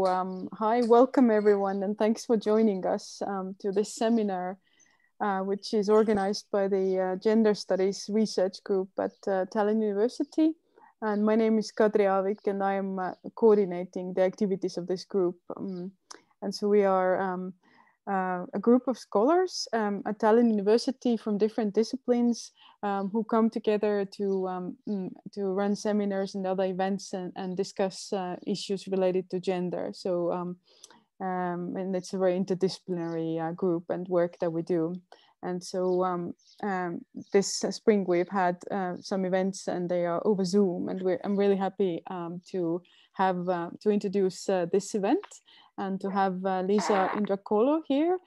hi, welcome everyone, and thanks for joining us to this seminar, which is organized by the Gender Studies Research Group at Tallinn University. And my name is Kadri Aavik, and I am coordinating the activities of this group. And so we are a group of scholars at Tallinn University from different disciplines who come together to run seminars and other events and discuss issues related to gender. So, and it's a very interdisciplinary group and work that we do. And so this spring we've had some events, and they are over Zoom, and I'm really happy to have to introduce this event and to have Lisa Indraccolo here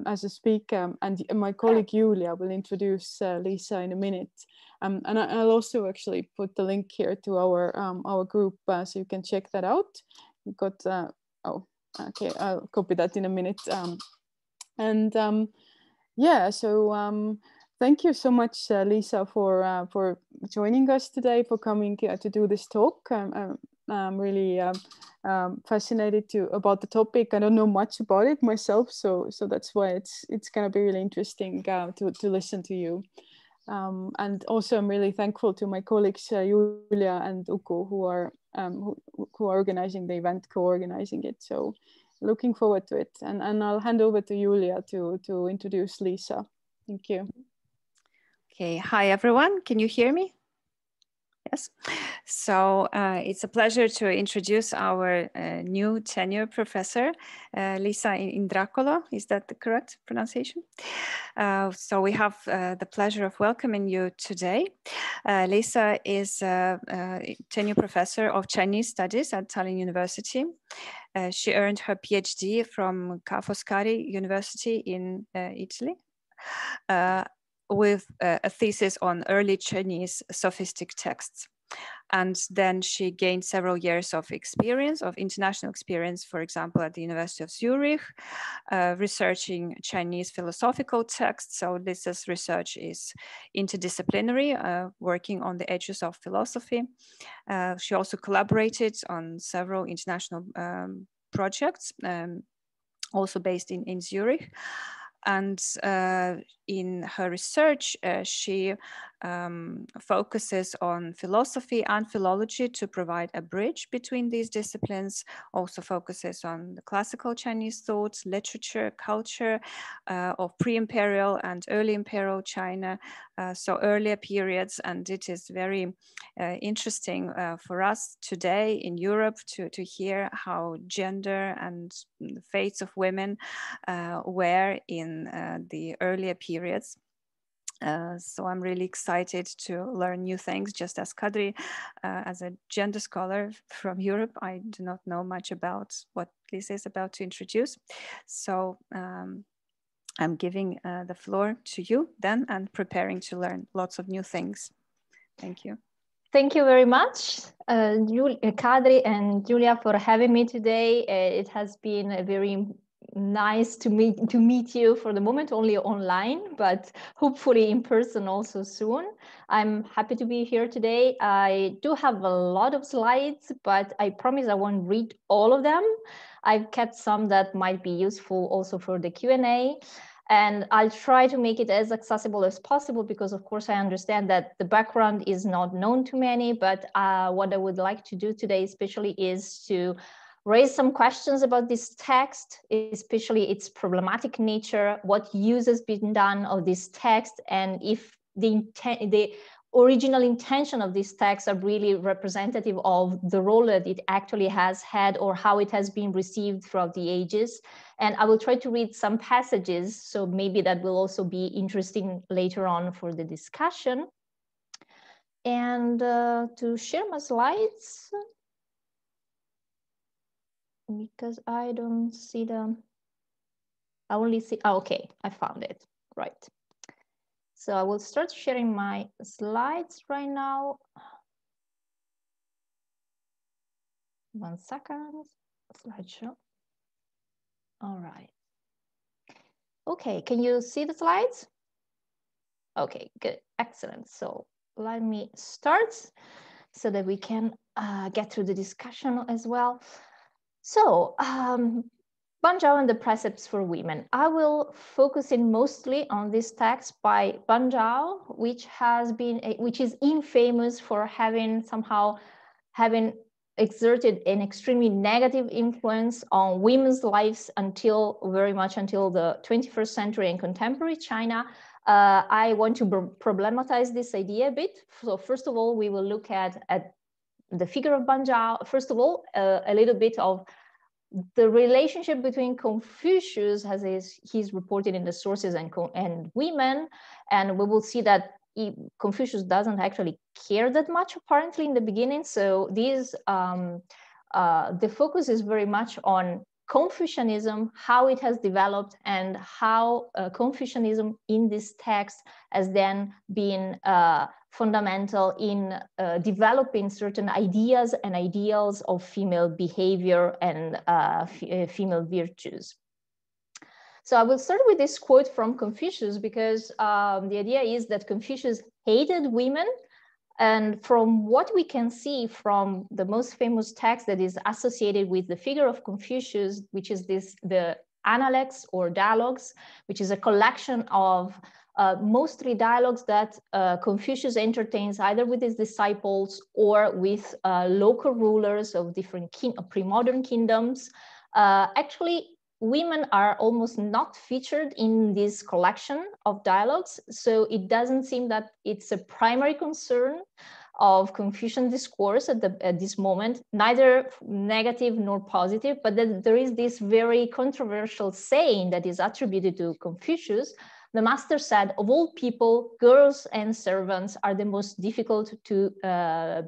as a speaker, and my colleague Julia will introduce Lisa in a minute. And I'll also actually put the link here to our group so you can check that out. We've got oh, okay, I'll copy that in a minute. Yeah, so thank you so much, Lisa, for joining us today, for coming to do this talk. I'm really fascinated about the topic. I don't know much about it myself, so that's why it's going to be really interesting to listen to you. And also, I'm really thankful to my colleagues Julia and Uku, who are organizing the event, co-organizing it. So looking forward to it, and I'll hand over to Julia to introduce Lisa. Thank you. Okay, hi everyone. Can you hear me? Yes. So it's a pleasure to introduce our new tenure professor, Lisa Indraccolo. Is that the correct pronunciation? So we have the pleasure of welcoming you today. Lisa is a tenure professor of Chinese studies at Tallinn University. She earned her PhD from Ca' Foscari University in Italy. With a thesis on early Chinese sophistic texts. And then she gained several years of experience, of international experience, for example, at the University of Zurich, researching Chinese philosophical texts. So Lisa's research is interdisciplinary, working on the edges of philosophy. She also collaborated on several international projects, also based in Zurich. And in her research, she focuses on philosophy and philology to provide a bridge between these disciplines, also focuses on the classical Chinese thought, literature, culture of pre-imperial and early imperial China, so earlier periods. And it is very interesting for us today in Europe to hear how gender and the fates of women were in the earlier periods. So I'm really excited to learn new things, just as Kadri, as a gender scholar from Europe. I do not know much about what Lisa is about to introduce. So I'm giving the floor to you then, and preparing to learn lots of new things. Thank you. Thank you very much, Kadri and Julia, for having me today. It has been a very nice to meet you, for the moment only online, but hopefully in person also soon. I'm happy to be here today. I do have a lot of slides, but I promise I won't read all of them. I've kept some that might be useful also for the Q&A. And I'll try to make it as accessible as possible, because of course I understand that the background is not known to many, but what I would like to do today especially is to raise some questions about this text, especially its problematic nature, what use has been done of this text, and if the original intention of this text are really representative of the role that it actually has had, or how it has been received throughout the ages. And I will try to read some passages, so maybe that will also be interesting later on for the discussion. And to share my slides, because I don't see them. I only see, oh, okay, I found it, right. So I will start sharing my slides right now. 1 second, slideshow. All right. Okay, can you see the slides? Okay, good, excellent. So let me start so that we can get through the discussion as well. So, Ban Zhao and the Precepts for Women. I will focus in mostly on this text by Ban Zhao, which is infamous for having exerted an extremely negative influence on women's lives very much until the 21st century in contemporary China. I want to problematize this idea a bit. So first of all, we will look at the figure of Ban Zhao. First of all, a little bit of the relationship between Confucius, as he's reported in the sources, and women. And we will see that Confucius doesn't actually care that much apparently in the beginning. So the focus is very much on Confucianism, how it has developed, and how Confucianism in this text has then been fundamental in developing certain ideas and ideals of female behavior and female virtues. So I will start with this quote from Confucius because the idea is that Confucius hated women. And from what we can see from the most famous text that is associated with the figure of Confucius, which is the Analects or Dialogues, which is a collection of mostly dialogues that Confucius entertains either with his disciples or with local rulers of different pre-modern kingdoms. Actually, women are almost not featured in this collection of dialogues, so it doesn't seem that it's a primary concern of Confucian discourse at this moment, neither negative nor positive, but then there is this very controversial saying that is attributed to Confucius. The master said, of all people, girls and servants are the most difficult to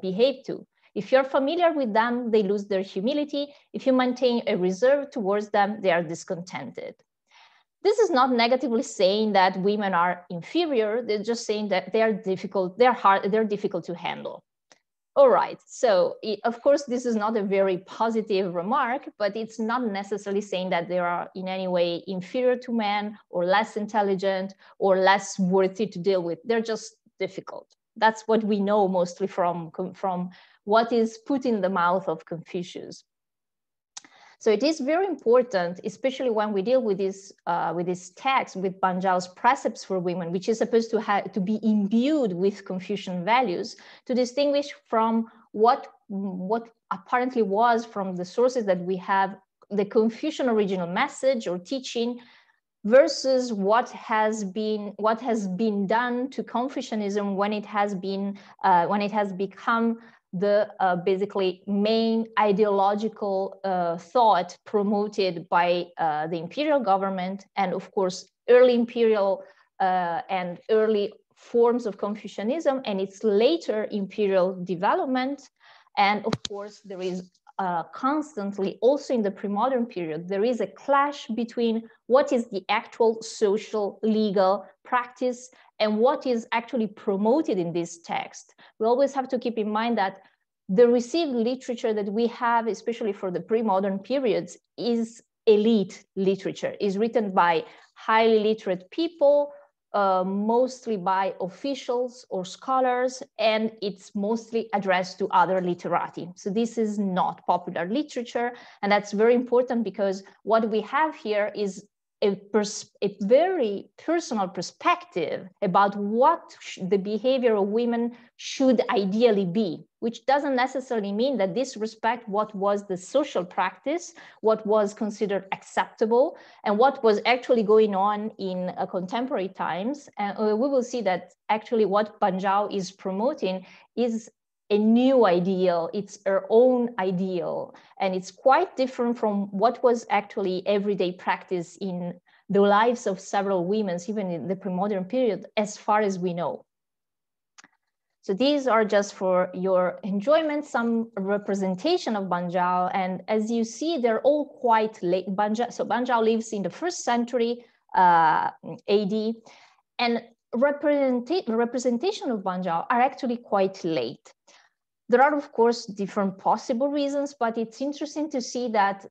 behave to. If you're familiar with them, they lose their humility. If you maintain a reserve towards them, they are discontented. This is not negatively saying that women are inferior. They're just saying that they are difficult, they're difficult to handle. All right, so of course, this is not a very positive remark, but it's not necessarily saying that they are in any way inferior to men or less intelligent or less worthy to deal with. They're just difficult. That's what we know mostly from what is put in the mouth of Confucius. So it is very important, especially when we deal with this text, with Ban Zhao's Precepts for Women, which is supposed to be imbued with Confucian values, to distinguish from what apparently was from the sources that we have, the Confucian original message or teaching, versus what has been done to Confucianism when it has become the basically main ideological thought promoted by the imperial government, and of course early imperial and early forms of Confucianism and its later imperial development. And of course there is constantly, also in the pre-modern period, there is a clash between what is the actual social legal practice and what is actually promoted in this text. We always have to keep in mind that the received literature that we have, especially for the pre-modern periods, is elite literature, is written by highly literate people, mostly by officials or scholars, and it's mostly addressed to other literati. So this is not popular literature, and that's very important because what we have here is a very personal perspective about what the behavior of women should ideally be, which doesn't necessarily mean that this respects what was the social practice, what was considered acceptable, and what was actually going on in contemporary times. And we will see that actually what Ban Zhao is promoting is a new ideal, it's her own ideal, and it's quite different from what was actually everyday practice in the lives of several women, even in the pre-modern period, as far as we know. So these are just for your enjoyment, some representation of Ban Zhao, and as you see, they're all quite late. So Ban Zhao lives in the 1st century AD, and representation of Ban Zhao are actually quite late. There are, of course, different possible reasons, but it's interesting to see that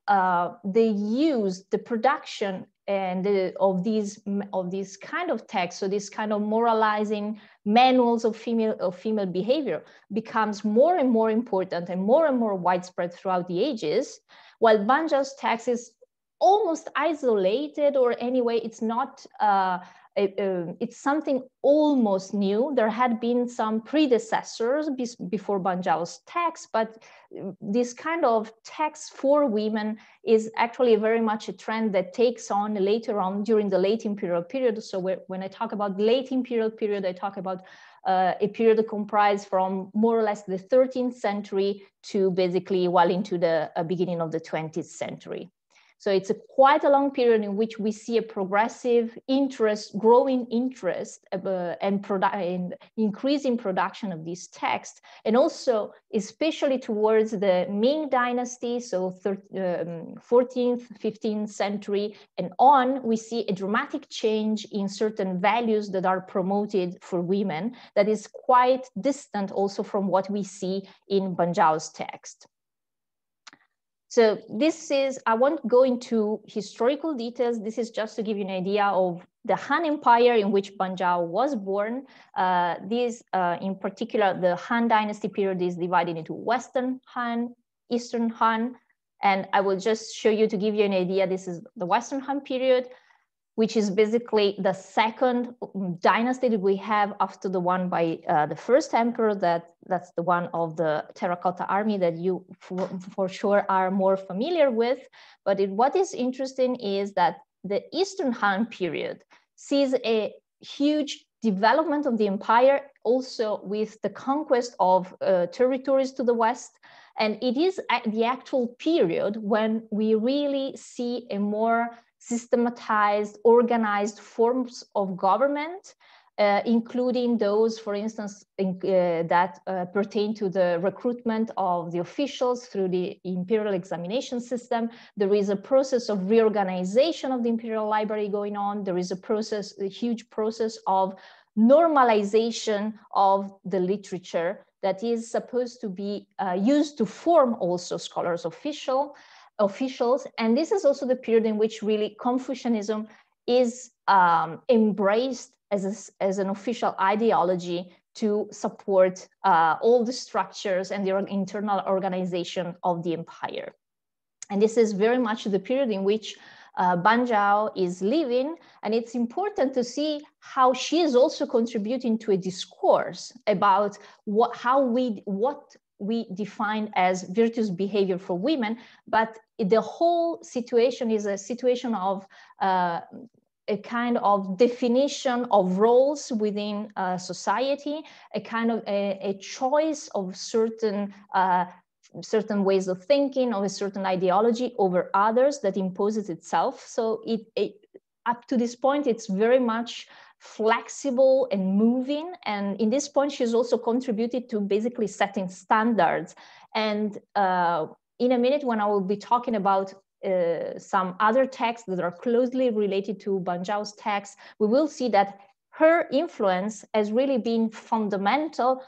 they use the production and of these kind of texts, so this kind of moralizing manuals of female behavior becomes more and more important and more widespread throughout the ages, while Ban Zhao's text is almost isolated, or anyway, it's not, it's something almost new. There had been some predecessors before Ban Zhao's text, but this kind of text for women is actually very much a trend that takes on later on during the late imperial period. So when I talk about late imperial period, I talk about a period comprised from more or less the 13th century to basically well into the beginning of the 20th century. So it's quite a long period in which we see a progressive interest, growing interest, and increasing production of these texts. And also, especially towards the Ming Dynasty, so 14th, 15th century and on, we see a dramatic change in certain values that are promoted for women that is quite distant also from what we see in Ban Zhao's text. So this is, I won't go into historical details. This is just to give you an idea of the Han Empire in which Ban Zhao was born. In particular, the Han Dynasty period is divided into Western Han, Eastern Han. And I will just show you to give you an idea. This is the Western Han period, which is basically the second dynasty that we have after the one by the first emperor. That's the one of the Terracotta Army that you for sure are more familiar with. But what is interesting is that the Eastern Han period sees a huge development of the empire, also with the conquest of territories to the west. And it is the actual period when we really see a more systematized, organized forms of government, including those, for instance, that pertain to the recruitment of the officials through the imperial examination system. There is a process of reorganization of the imperial library going on. There is a huge process of normalization of the literature that is supposed to be used to form also scholars officials. And this is also the period in which really Confucianism is embraced as an official ideology to support all the structures and the internal organization of the empire. And this is very much the period in which Ban Zhao is living. And it's important to see how she is also contributing to a discourse about what we define as virtuous behavior for women, but the whole situation is a situation of a kind of definition of roles within society, a kind of a choice of certain ways of thinking, of a certain ideology over others that imposes itself. So up to this point, it's very much flexible and moving. And in this point, she's also contributed to basically setting standards. And in a minute, when I will be talking about some other texts that are closely related to Ban Zhao's text, we will see that her influence has really been fundamental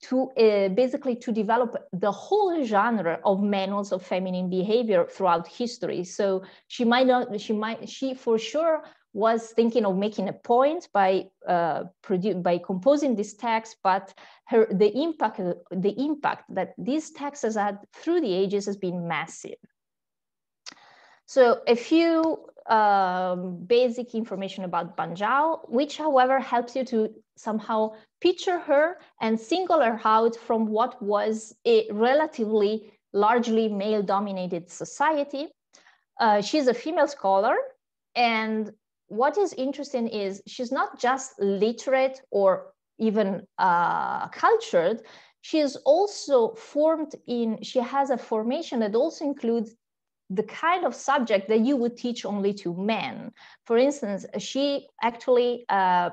to basically to develop the whole genre of manuals of feminine behavior throughout history. So she for sure was thinking of making a point by composing this text, but the impact that this text has had through the ages has been massive. So a few basic information about Ban Zhao, which however helps you to somehow picture her and single her out from what was a relatively largely male-dominated society. She's a female scholar, and what is interesting is she's not just literate or even cultured. She is also she has a formation that also includes the kind of subject that you would teach only to men. For instance, she actually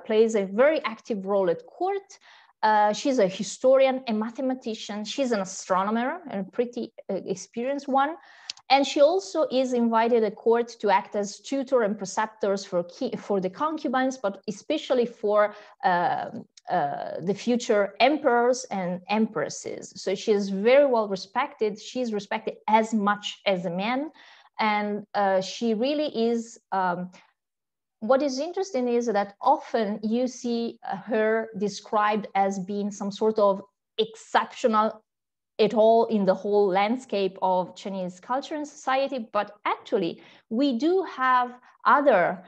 plays a very active role at court. She's a historian, a mathematician. She's an astronomer, and a pretty experienced one. And she also is invited at court to act as tutor and preceptors for the concubines, but especially for the future emperors and empresses. So she is very well respected. She's respected as much as a man. And she really is, what is interesting is that often you see her described as being some sort of exceptional at all in the whole landscape of Chinese culture and society, but actually we do have other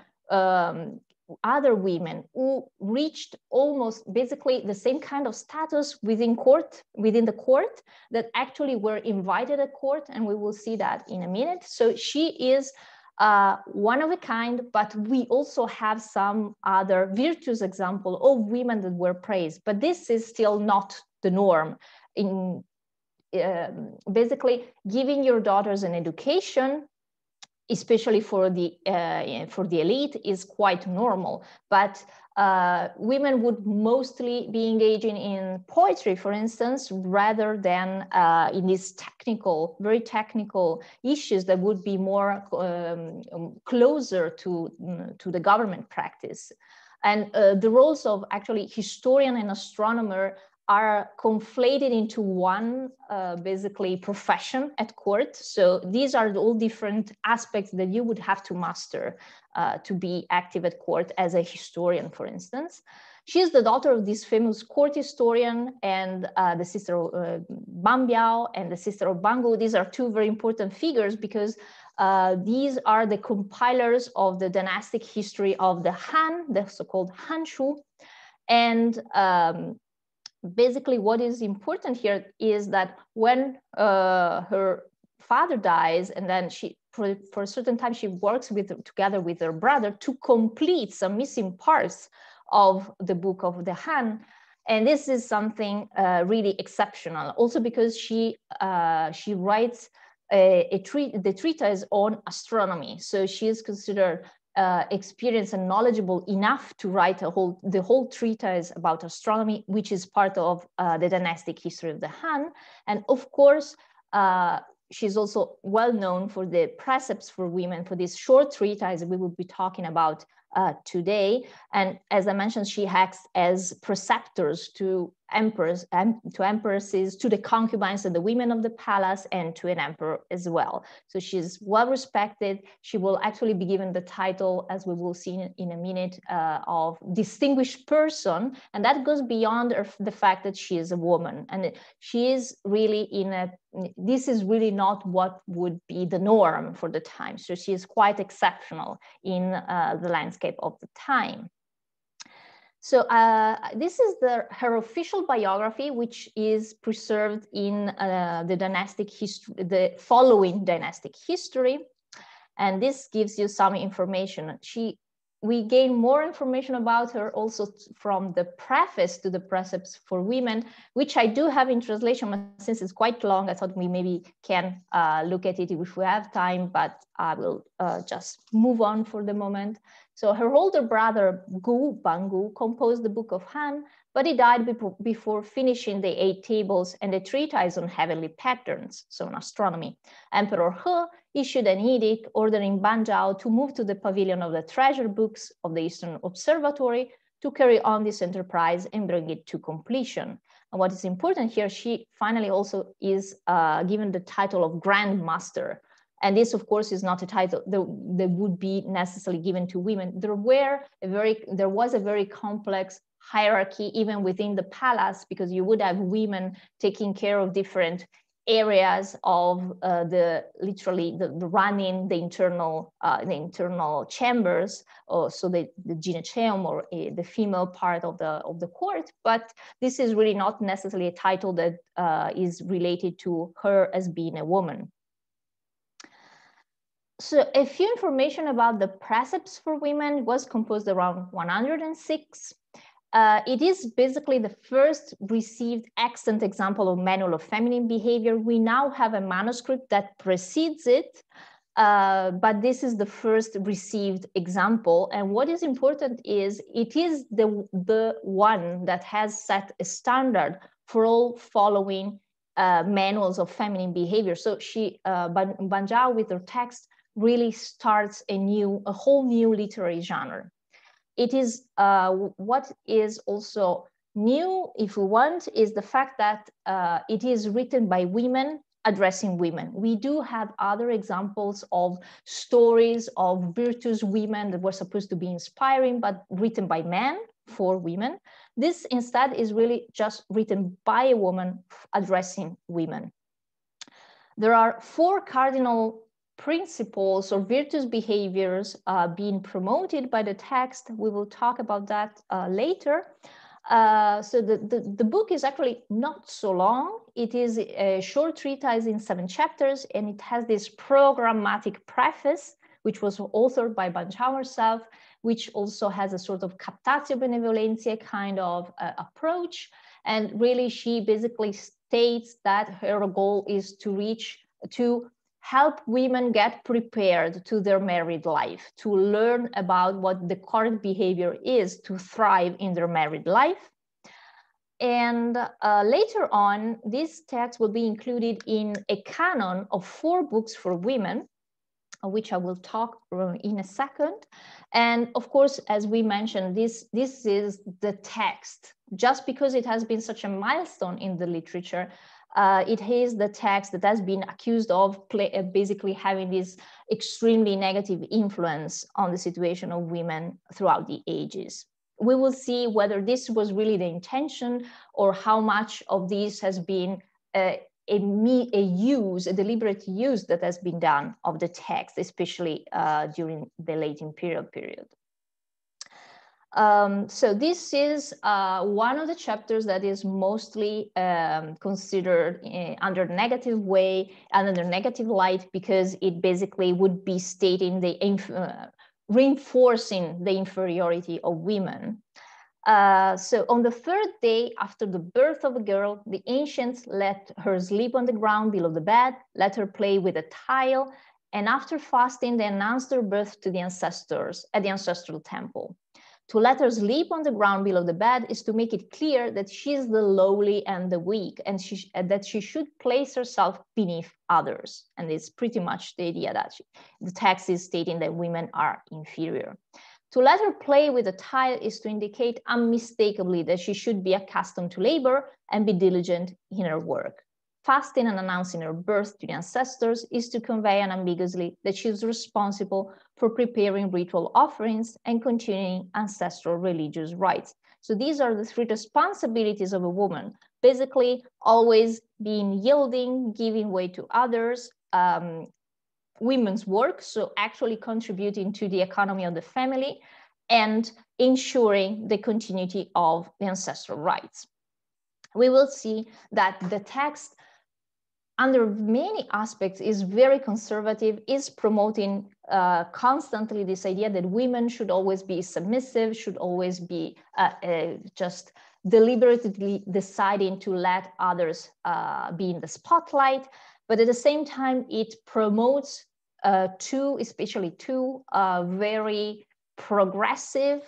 women who reached almost basically the same kind of status within the court, that actually were invited at court, and we will see that in a minute. So she is one of a kind, but we also have some other virtuous example of women that were praised, but this is still not the norm. In basically giving your daughters an education, especially for the elite, is quite normal. But women would mostly be engaging in poetry, for instance, rather than in these technical, very technical issues that would be more closer to the government practice. And the roles of actually historian and astronomer are conflated into one basically profession at court. So these are all different aspects that you would have to master to be active at court as a historian, for instance. She is the daughter of this famous court historian and the sister of Ban Biao and the sister of Bangu. These are two very important figures because these are the compilers of the dynastic history of the Han, the so-called Hanshu. And basically what is important here is that when her father dies, and then she, for a certain time, she works together with her brother to complete some missing parts of the book of the Han. And this is something really exceptional, also because she writes the treatise on astronomy. So she is considered experienced and knowledgeable enough to write the whole treatise about astronomy, which is part of the dynastic history of the Han. And of course, she's also well known for the Precepts for Women, for this short treatise we will be talking about today. And as I mentioned, she acts as preceptors to emperors and to empresses, to the concubines and the women of the palace, and to an emperor as well. So she's well respected. She will actually be given the title, as we will see in a minute, of distinguished person. And that goes beyond the fact that she is a woman. And she is really this is really not what would be the norm for the time. So she is quite exceptional in the landscape of the time. So this is her official biography, which is preserved in the dynastic history, the following dynastic history. And this gives you some information. We gain more information about her also from the preface to the Precepts for Women, which I do have in translation, but since it's quite long, I thought we maybe can look at it if we have time, but I will just move on for the moment. So her older brother, Bangu, composed the Book of Han, but he died before finishing the 8 tables and the treatise on heavenly patterns, so on astronomy. Emperor He issued an edict ordering Ban Zhao to move to the pavilion of the treasure books of the Eastern Observatory to carry on this enterprise and bring it to completion. And what is important here, she finally also is given the title of Grand Master. And this, of course, is not a title that would be necessarily given to women. There was a very complex hierarchy even within the palace, because you would have women taking care of different areas of the running the internal chambers, so the gynaeceum, or the female part of the court. But this is really not necessarily a title that is related to her as being a woman. So a few information about the Precepts for Women. Was composed around 106. It is basically the first received extant example of manual of feminine behavior. We now have a manuscript that precedes it, but this is the first received example. And what is important is it is the one that has set a standard for all following manuals of feminine behavior. So Ban Zhao, with her text, really starts a whole new literary genre. It is what is also new, if we want, is the fact that it is written by women addressing women. We do have other examples of stories of virtuous women that were supposed to be inspiring, but written by men. for women. This instead is really just written by a woman addressing women. There are 4 cardinal principles or virtuous behaviors being promoted by the text. We will talk about that later. So the book is actually not so long. It is a short treatise in 7 chapters, and it has this programmatic preface, which was authored by Zhao herself, which also has a sort of captatio benevolentia kind of approach. And really, she basically states that her goal is to help women get prepared to their married life, to learn about what the correct behavior is to thrive in their married life. And later on, this text will be included in a canon of 4 books for women, which I will talk in a second. And of course, as we mentioned, this is the text. Just because it has been such a milestone in the literature, it is the text that has been accused of basically having this extremely negative influence on the situation of women throughout the ages. We will see whether this was really the intention or how much of this has been a deliberate use that has been done of the text, especially during the late imperial period. So this is one of the chapters that is mostly considered under negative way and under negative light, because it basically would be stating reinforcing the inferiority of women. So on the 3rd day after the birth of a girl, the ancients let her sleep on the ground below the bed, let her play with a tile, and after fasting, they announced her birth to the ancestors at the ancestral temple. To let her sleep on the ground below the bed is to make it clear that she is the lowly and the weak, and that she should place herself beneath others. And it's pretty much the idea that the text is stating that women are inferior. To let her play with a tile is to indicate unmistakably that she should be accustomed to labor and be diligent in her work. Fasting and announcing her birth to the ancestors is to convey unambiguously that she is responsible for preparing ritual offerings and continuing ancestral religious rites. So these are the 3 responsibilities of a woman, basically always being yielding, giving way to others, women's work, so actually contributing to the economy of the family, and ensuring the continuity of the ancestral rites. We will see that the text, under many aspects, is very conservative, is promoting constantly this idea that women should always be submissive, should always be just deliberately deciding to let others be in the spotlight. But at the same time, it promotes especially two very progressive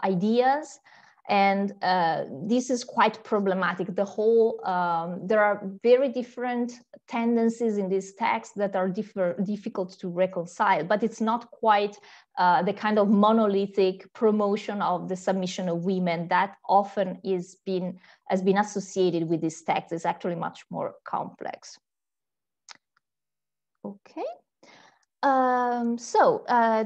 ideas. And this is quite problematic. The whole, there are very different tendencies in this text that are difficult to reconcile, but it's not quite the kind of monolithic promotion of the submission of women that often has been associated with this text. It's actually much more complex. Okay.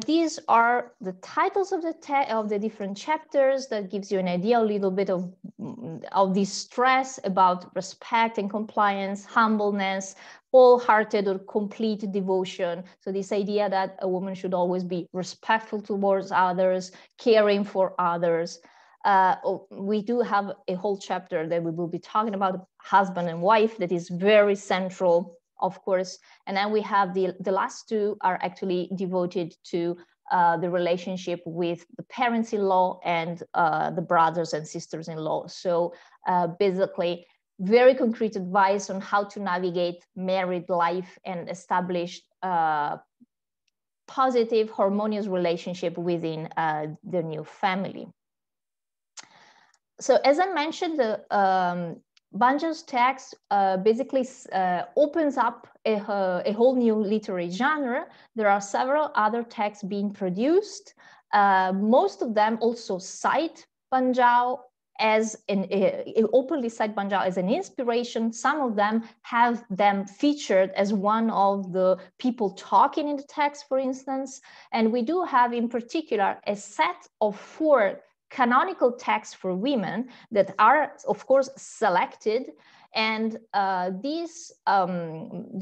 These are the titles of the different chapters. That gives you an idea, a little bit of this stress about respect and compliance, humbleness, wholehearted or complete devotion. So this idea that a woman should always be respectful towards others, caring for others. We do have a whole chapter that we will be talking about husband and wife that is very central, of course. And then we have the last two are actually devoted to the relationship with the parents-in-law and the brothers and sisters-in-law. So basically, very concrete advice on how to navigate married life and establish positive, harmonious relationship within the new family. So as I mentioned, the Banjao's text basically opens up a whole new literary genre. There are several other texts being produced. Most of them also cite Banjao as openly cite Banjao as an inspiration. Some of them have them featured as one of the people talking in the text, for instance. And we do have in particular a set of 4 canonical texts for women that are, of course, selected, and they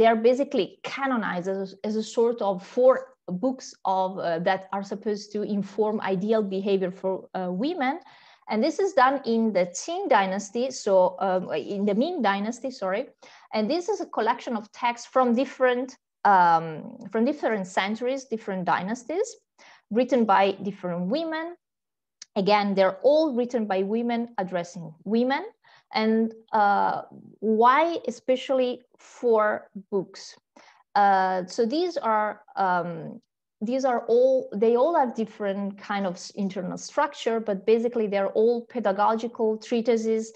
are basically canonized as a sort of 4 books of that are supposed to inform ideal behavior for women. And this is done in the Qing dynasty, so in the Ming dynasty, sorry. And this is a collection of texts from different centuries, different dynasties, written by different women. Again, they're all written by women addressing women. And why especially 4 books? So these are all, they all have different kind of internal structure, but basically they're all pedagogical treatises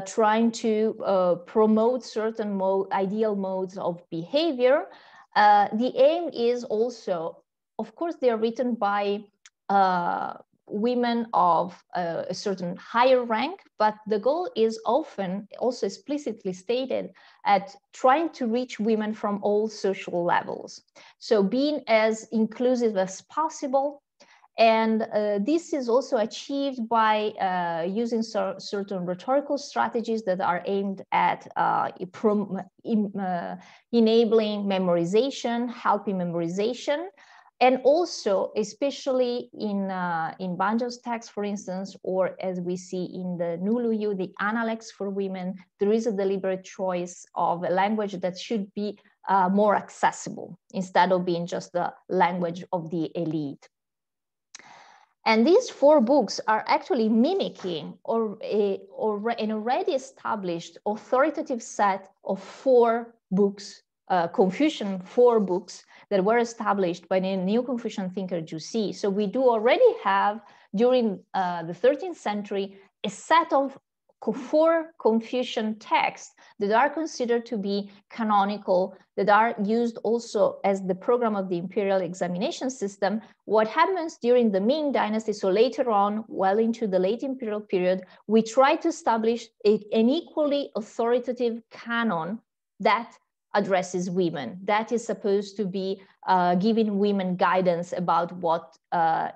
trying to promote certain ideal modes of behavior. The aim is also, of course, they are written by women of a certain higher rank, but the goal is often also explicitly stated at trying to reach women from all social levels. So being as inclusive as possible. And this is also achieved by using certain rhetorical strategies that are aimed at enabling memorization, helping memorization. And also, especially in Banjo's text, for instance, or as we see in the Nuluyu, the Analects for women, there is a deliberate choice of a language that should be more accessible instead of being just the language of the elite. And these 4 books are actually mimicking an already established authoritative set of 4 books, Confucian 4 books that were established by the new Confucian thinker Zhu Xi. So we do already have, during the 13th century, a set of 4 Confucian texts that are considered to be canonical, that are used also as the program of the imperial examination system. What happens during the Ming dynasty, so later on, well into the late imperial period, we try to establish an equally authoritative canon that addresses women, that is supposed to be giving women guidance about what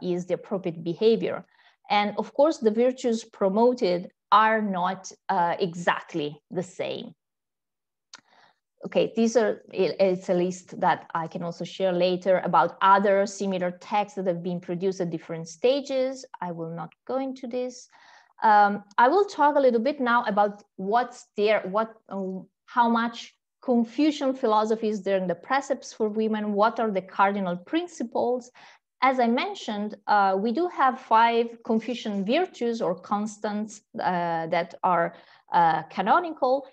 is the appropriate behavior. And of course, the virtues promoted are not exactly the same. Okay, it's a list that I can also share later about other similar texts that have been produced at different stages. I will not go into this. I will talk a little bit now about what's there, how much Confucian philosophy is there in the Precepts for women, what are the cardinal principles. As I mentioned, we do have 5 Confucian virtues or constants that are canonical.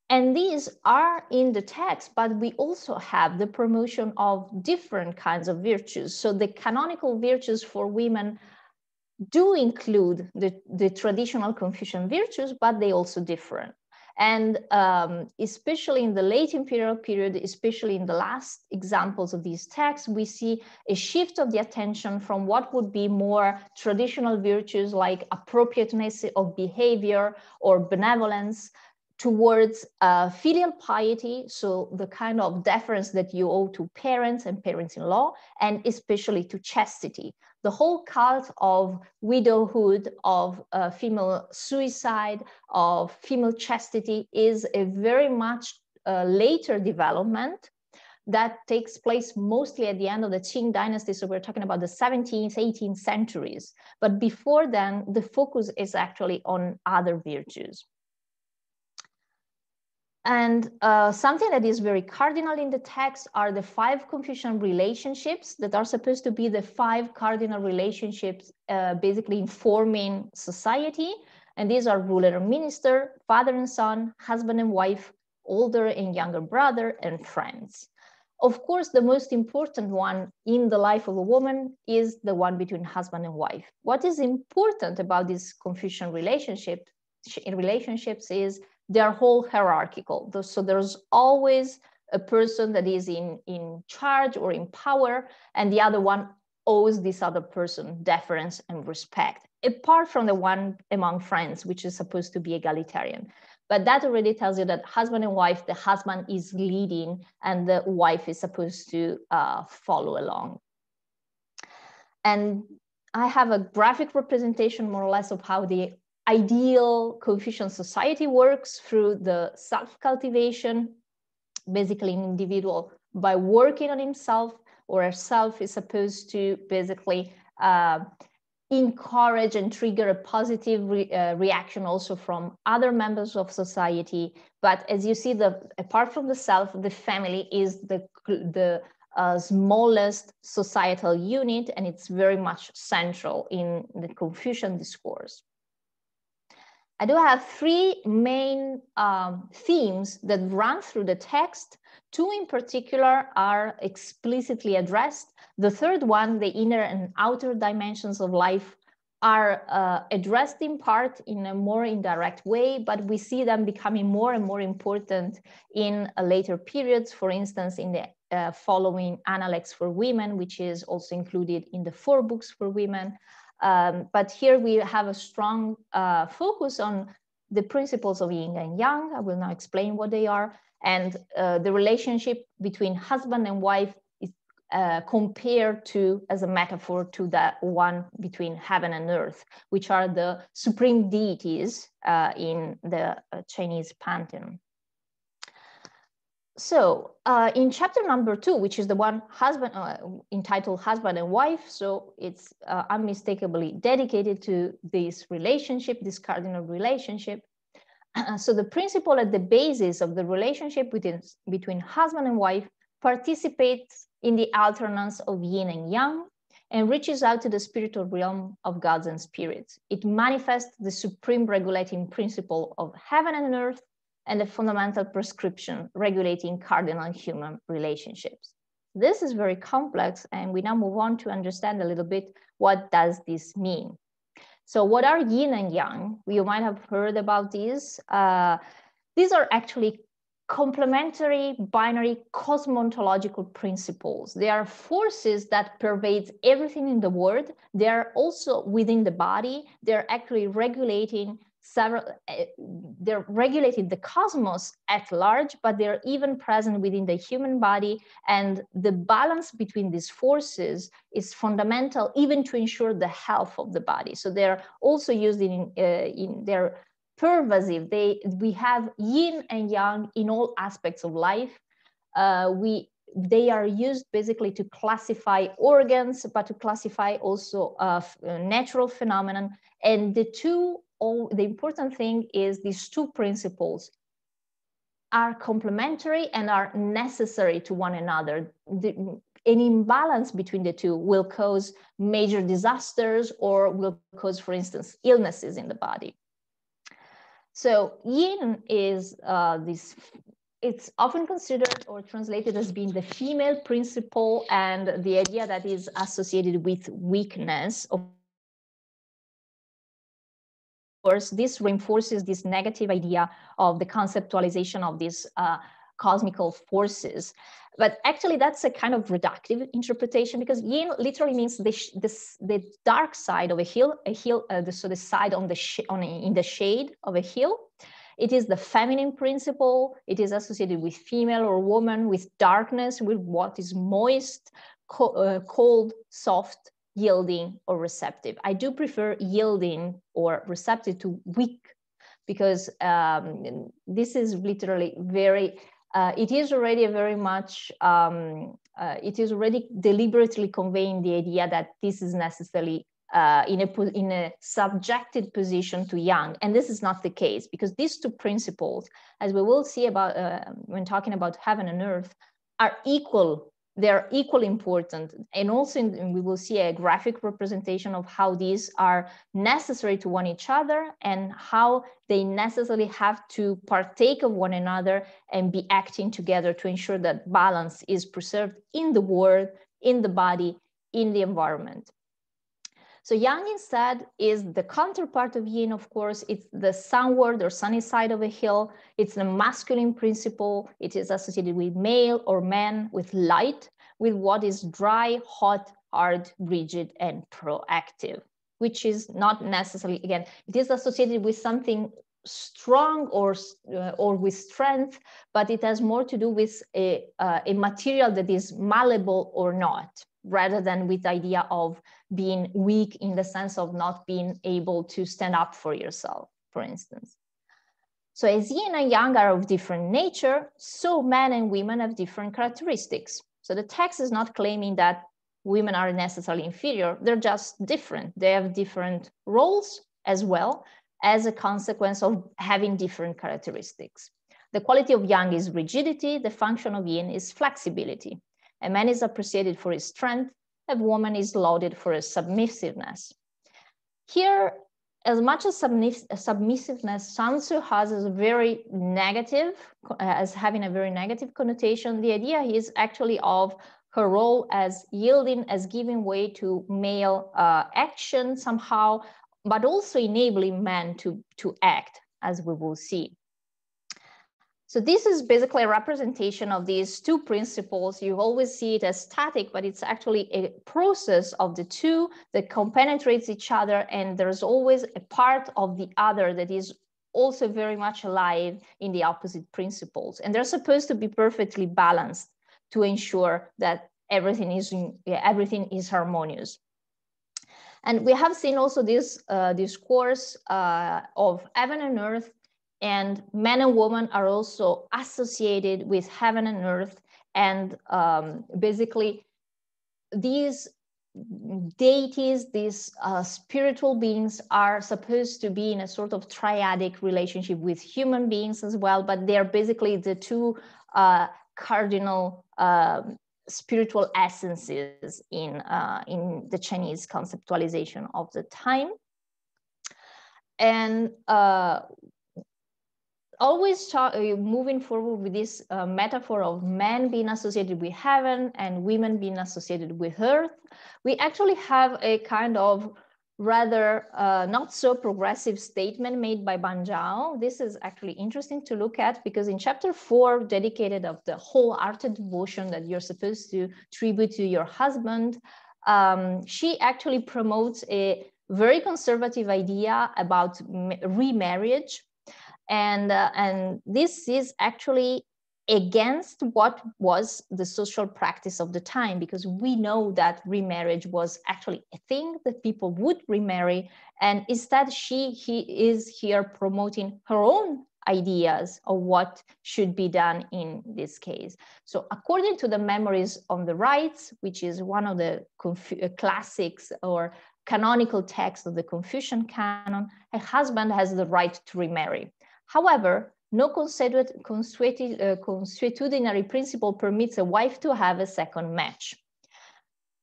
And these are in the text, but we also have the promotion of different kinds of virtues. So the canonical virtues for women do include the traditional Confucian virtues, but they also differ. And especially in the late imperial period, especially in the last examples of these texts, we see a shift of the attention from what would be more traditional virtues like appropriateness of behavior or benevolence towards filial piety, so the kind of deference that you owe to parents and parents-in-law, and especially to chastity. The whole cult of widowhood, of female suicide, of female chastity is a very much later development that takes place mostly at the end of the Qing dynasty. So we're talking about the 17th, 18th centuries. But before then, the focus is actually on other virtues. And something that is very cardinal in the text are the 5 Confucian relationships that are supposed to be the 5 cardinal relationships basically informing society. And these are ruler and minister, father and son, husband and wife, older and younger brother, and friends. Of course, the most important one in the life of a woman is the one between husband and wife. What is important about these Confucian relationships is they're whole hierarchical. So there's always a person that is in charge or in power, and the other one owes this other person deference and respect, apart from the one among friends, which is supposed to be egalitarian. But that already tells you that husband and wife, the husband is leading and the wife is supposed to follow along. And I have a graphic representation more or less of how the ideal Confucian society works through the self-cultivation. Basically, an individual, by working on himself or herself, is supposed to basically encourage and trigger a positive reaction also from other members of society. But as you see, apart from the self, the family is the smallest societal unit, and it's very much central in the Confucian discourse. I do have three main themes that run through the text. Two in particular are explicitly addressed. The third one, the inner and outer dimensions of life, are addressed in part in a more indirect way, but we see them becoming more and more important in later periods. For instance, in the following Analects for Women, which is also included in the 4 books for women. But here we have a strong focus on the principles of yin and yang. I will now explain what they are. And the relationship between husband and wife is compared to, as a metaphor, to that one between heaven and earth, which are the supreme deities in the Chinese pantheon. So in chapter number 2, which is the one entitled Husband and Wife, so it's unmistakably dedicated to this relationship, this cardinal relationship. So the principle at the basis of the relationship between husband and wife participates in the alternance of yin and yang and reaches out to the spiritual realm of gods and spirits. It manifests the supreme regulating principle of heaven and earth, and the fundamental prescription regulating cardinal human relationships. This is very complex, and we now move on to understand a little bit what does this mean. So what are yin and yang? You might have heard about these. These are actually complementary binary cosmontological principles. They are forces that pervade everything in the world. They are also within the body. They're actually regulating they're regulating the cosmos at large, but they're even present within the human body. And the balance between these forces is fundamental even to ensure the health of the body. So they're also used in their pervasive. We have yin and yang in all aspects of life. They are used basically to classify organs, but to classify also natural phenomenon. And the important thing is these two principles are complementary and are necessary to one another. An imbalance between the two will cause major disasters or will cause, for instance, illnesses in the body. So yin is it's often considered or translated as being the female principle, and the idea that is associated with weakness. Of course, this reinforces this negative idea of the conceptualization of these cosmical forces. But actually, that's a kind of reductive interpretation, because yin literally means the dark side of a hill, so the side in the shade of a hill. It is the feminine principle. It is associated with female or woman, with darkness, with what is moist, cold, soft, yielding, or receptive. I do prefer yielding or receptive to weak, because this is literally very, it is already very much, it is already deliberately conveying the idea that this is necessarily in a subjected position to yang. And this is not the case, because these two principles, as we will see about when talking about heaven and earth, are equal. They're equally important. And also we will see a graphic representation of how these are necessary to one each other and how they necessarily have to partake of one another and be acting together to ensure that balance is preserved in the world, in the body, in the environment. So yang instead is the counterpart of yin, of course. It's the sunward or sunny side of a hill. It's the masculine principle. It is associated with male or man, with light, with what is dry, hot, hard, rigid, and proactive, which is not necessarily, again, it is associated with something strong or with strength, but it has more to do with a material that is malleable or not. rather than with the idea of being weak in the sense of not being able to stand up for yourself, for instance. So as yin and yang are of different nature, so men and women have different characteristics. So the text is not claiming that women are necessarily inferior, they're just different. They have different roles as well as a consequence of having different characteristics. The quality of yang is rigidity, the function of yin is flexibility. A man is appreciated for his strength, a woman is lauded for his submissiveness. Here, as much as submissiveness sounds to us as very negative, as having a very negative connotation, the idea is actually of her role as yielding, as giving way to male action somehow, but also enabling men to act, as we will see. So this is basically a representation of these two principles. You always see it as static, but it's actually a process of the two that compenetrates each other, and there's always a part of the other that is also very much alive in the opposite principles. And they're supposed to be perfectly balanced to ensure that everything is harmonious. And we have seen also this discourse of heaven and earth, and man and woman are also associated with heaven and earth. And basically these deities, these spiritual beings are supposed to be in a sort of triadic relationship with human beings as well, but they're basically the two cardinal spiritual essences in the Chinese conceptualization of the time. And always moving forward with this metaphor of men being associated with heaven and women being associated with earth, we actually have a kind of rather not so progressive statement made by Zhao. This is actually interesting to look at, because in chapter 4, dedicated of the wholehearted devotion that you're supposed to tribute to your husband, she actually promotes a very conservative idea about remarriage. And this is actually against what was the social practice of the time, because we know that remarriage was actually a thing that people would remarry, and instead he is here promoting her own ideas of what should be done in this case. So according to the Memories on the Rights, which is one of the classics or canonical texts of the Confucian canon, a husband has the right to remarry. However, no consuetudinary principle permits a wife to have a second match.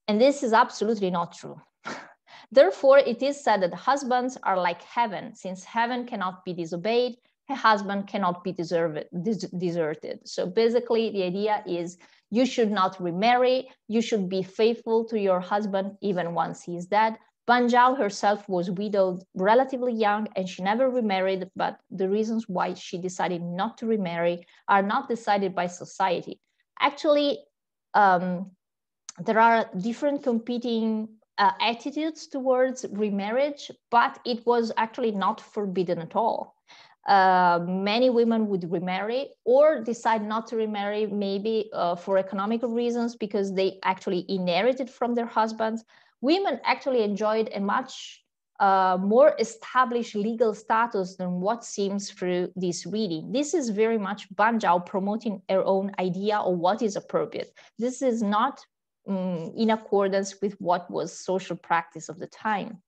And this is absolutely not true. Therefore, it is said that husbands are like heaven. Since heaven cannot be disobeyed, a husband cannot be deserted. So basically, the idea is you should not remarry. You should be faithful to your husband even once he is dead. Zhao herself was widowed relatively young, and she never remarried, but the reasons why she decided not to remarry are not decided by society. Actually, there are different competing attitudes towards remarriage, but it was actually not forbidden at all. Many women would remarry or decide not to remarry, maybe for economical reasons, because they actually inherited from their husbands. Women actually enjoyed a much more established legal status than what seems through this reading. This is very much Zhao promoting her own idea of what is appropriate. This is not in accordance with what was social practice of the time.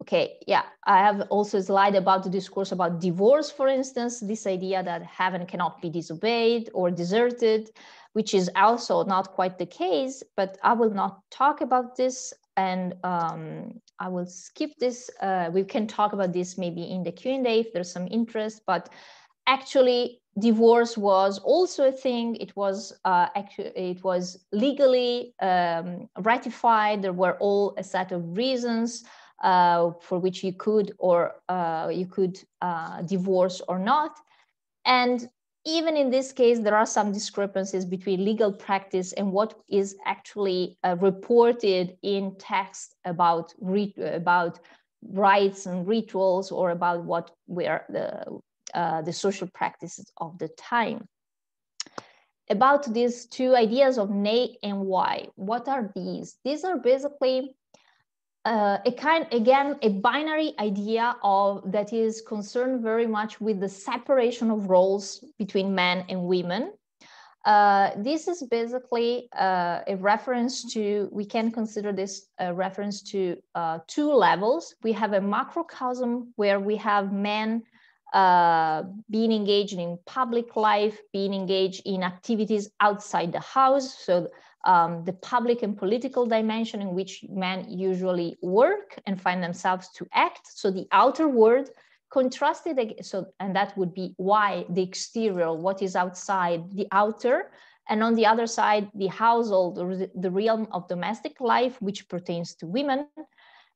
Okay, yeah, I have also a slide about the discourse about divorce, for instance, this idea that heaven cannot be disobeyed or deserted, which is also not quite the case, but I will not talk about this, and I will skip this. We can talk about this maybe in the Q&A if there's some interest, but actually divorce was also a thing. It was legally ratified. There were all a set of reasons for which you could divorce or not. And even in this case, there are some discrepancies between legal practice and what is actually reported in text about rites and rituals, or about what were the social practices of the time. about these two ideas of nay and why. What are these? These are basically a binary idea that is concerned very much with the separation of roles between men and women. This is basically a reference to, we can consider this a reference to two levels. We have a macrocosm where we have men being engaged in public life, being engaged in activities outside the house. So the public and political dimension in which men usually work and find themselves to act. So the outer world contrasted, and that would be why the exterior, what is outside the outer, and on the other side, the household or the realm of domestic life, which pertains to women.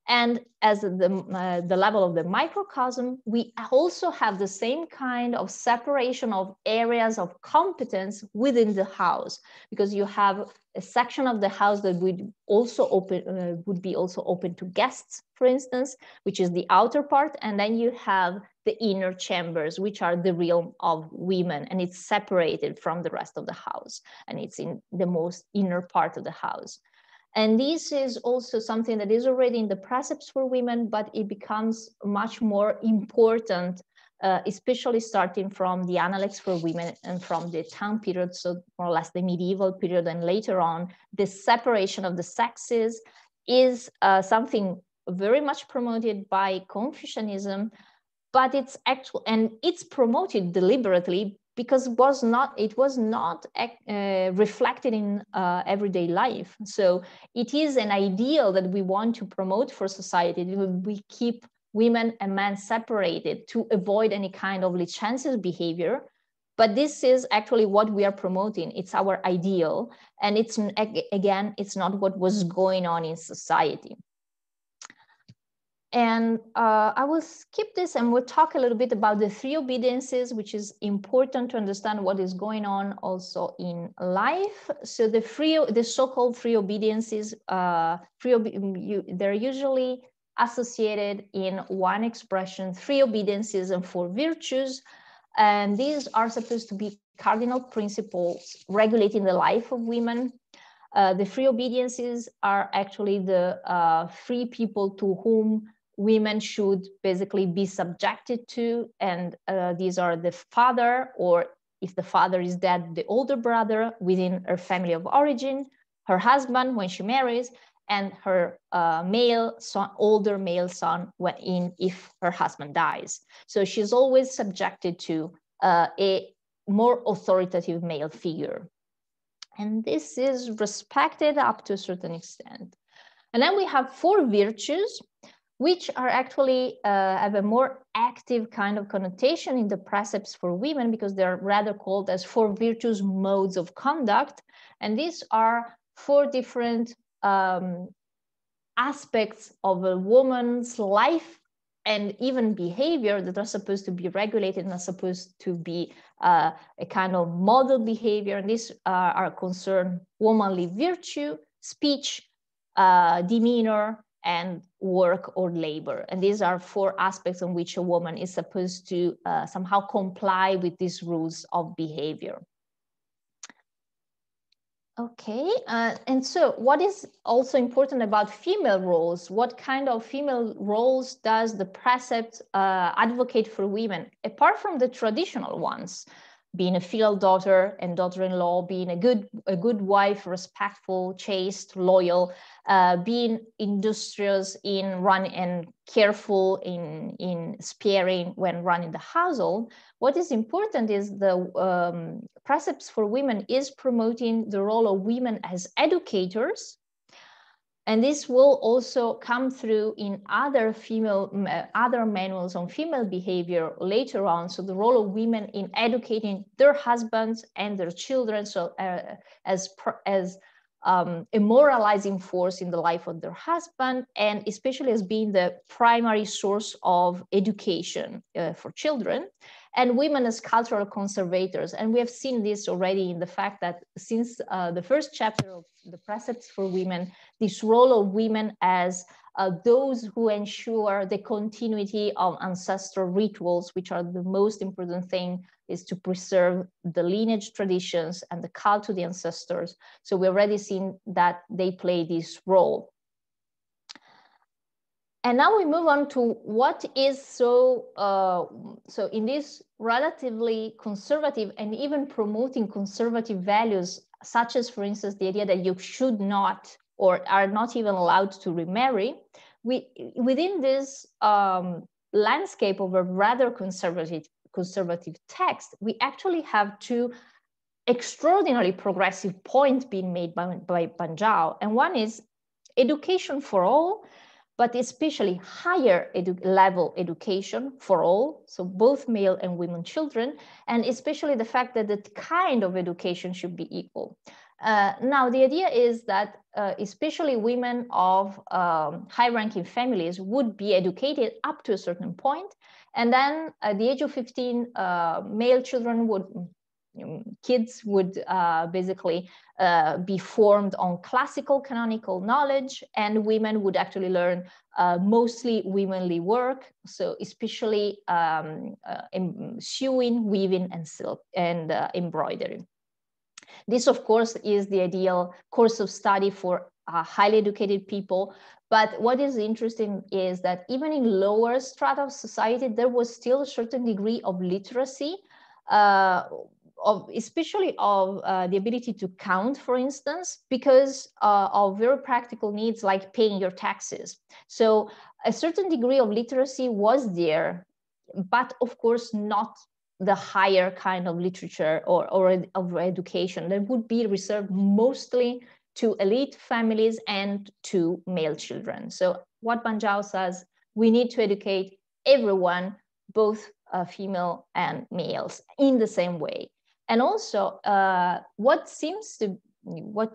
And as the level of the microcosm, we also have the same kind of separation of areas of competence within the house, because you have a section of the house that would be also open to guests, for instance, which is the outer part, and then you have the inner chambers, which are the realm of women, and it's separated from the rest of the house, and it's in the most inner part of the house. And this is also something that is already in the Precepts for Women, but it becomes much more important, especially starting from the Analects for Women and from the Tang period, so more or less the medieval period, and later on, the separation of the sexes is something very much promoted by Confucianism, but it's actual, and it's promoted deliberately because it was not reflected in everyday life. So it is an ideal that we want to promote for society. We keep women and men separated to avoid any kind of licentious behavior. But this is actually what we are promoting. It's our ideal. And it's, again, it's not what was going on in society. And I will skip this and we'll talk a little bit about the three obediences, which is important to understand what is going on also in life. So the so-called three obediences, they're usually associated in one expression, three obediences and four virtues. And these are supposed to be cardinal principles regulating the life of women. The three obediences are actually the three people to whom women should basically be subjected to. And these are the father, or if the father is dead, the older brother within her family of origin, her husband when she marries, and her male son, older male son if her husband dies. So she's always subjected to a more authoritative male figure. And this is respected up to a certain extent. And then we have four virtues, which are actually have a more active kind of connotation in the Precepts for Women, because they're rather called as four virtues modes of conduct. And these are four different aspects of a woman's life and even behavior that are supposed to be regulated and are supposed to be a kind of model behavior. And these are concerned womanly virtue, speech, demeanor, and work or labor. And these are four aspects in which a woman is supposed to somehow comply with these rules of behavior. Okay, and so what is also important about female roles? What kind of female roles does the Precept advocate for women, apart from the traditional ones? Being a filial daughter and daughter-in-law, being a good wife, respectful, chaste, loyal, being industrious in running and careful in sparing when running the household. What is important is the Precepts for Women is promoting the role of women as educators. And this will also come through in other manuals on female behavior later on. So the role of women in educating their husbands and their children, so as a moralizing force in the life of their husband, and especially as being the primary source of education for children. and women as cultural conservators. And we have seen this already in the fact that since the first chapter of the Precepts for Women, this role of women as those who ensure the continuity of ancestral rituals, which are the most important thing, is to preserve the lineage traditions and the cult to the ancestors. So we've already seen that they play this role. And now we move on to what is so in this relatively conservative and even promoting conservative values, such as, for instance, the idea that you should not or are not even allowed to remarry, within this landscape of a rather conservative text, we actually have two extraordinarily progressive points being made by Zhao. And one is education for all, but especially higher level education for all, so both male and women children, and especially the fact that the kind of education should be equal. Now, the idea is that especially women of high-ranking families would be educated up to a certain point, and then at the age of 15, male children would, kids would basically be formed on classical canonical knowledge, and women would actually learn mostly womanly work, so especially sewing, weaving, and silk and embroidery. This, of course, is the ideal course of study for highly educated people. But what is interesting is that even in lower strata of society, there was still a certain degree of literacy, especially of the ability to count, for instance, because of very practical needs like paying your taxes. So a certain degree of literacy was there, but of course not the higher kind of literature or of education that would be reserved mostly to elite families and to male children. So what Zhao says, we need to educate everyone, both female and males, in the same way. And also what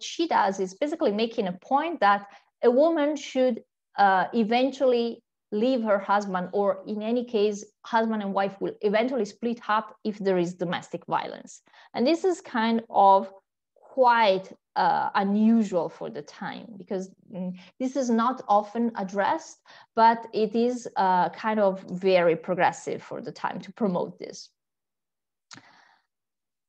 she does is basically making a point that a woman should eventually leave her husband, or in any case, husband and wife will eventually split up if there is domestic violence. And this is kind of quite unusual for the time, because this is not often addressed, but it is kind of very progressive for the time to promote this.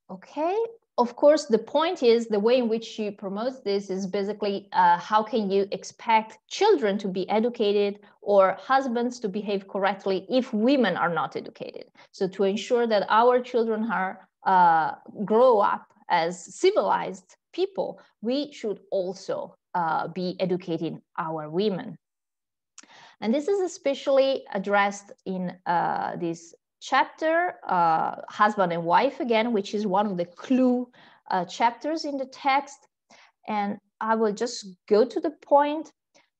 Okay. Of course, the point is the way in which she promotes this is basically how can you expect children to be educated or husbands to behave correctly if women are not educated? So to ensure that our children are grow up as civilized people, we should also be educating our women. And this is especially addressed in this chapter, husband and wife again, which is one of the clue chapters in the text. And I will just go to the point.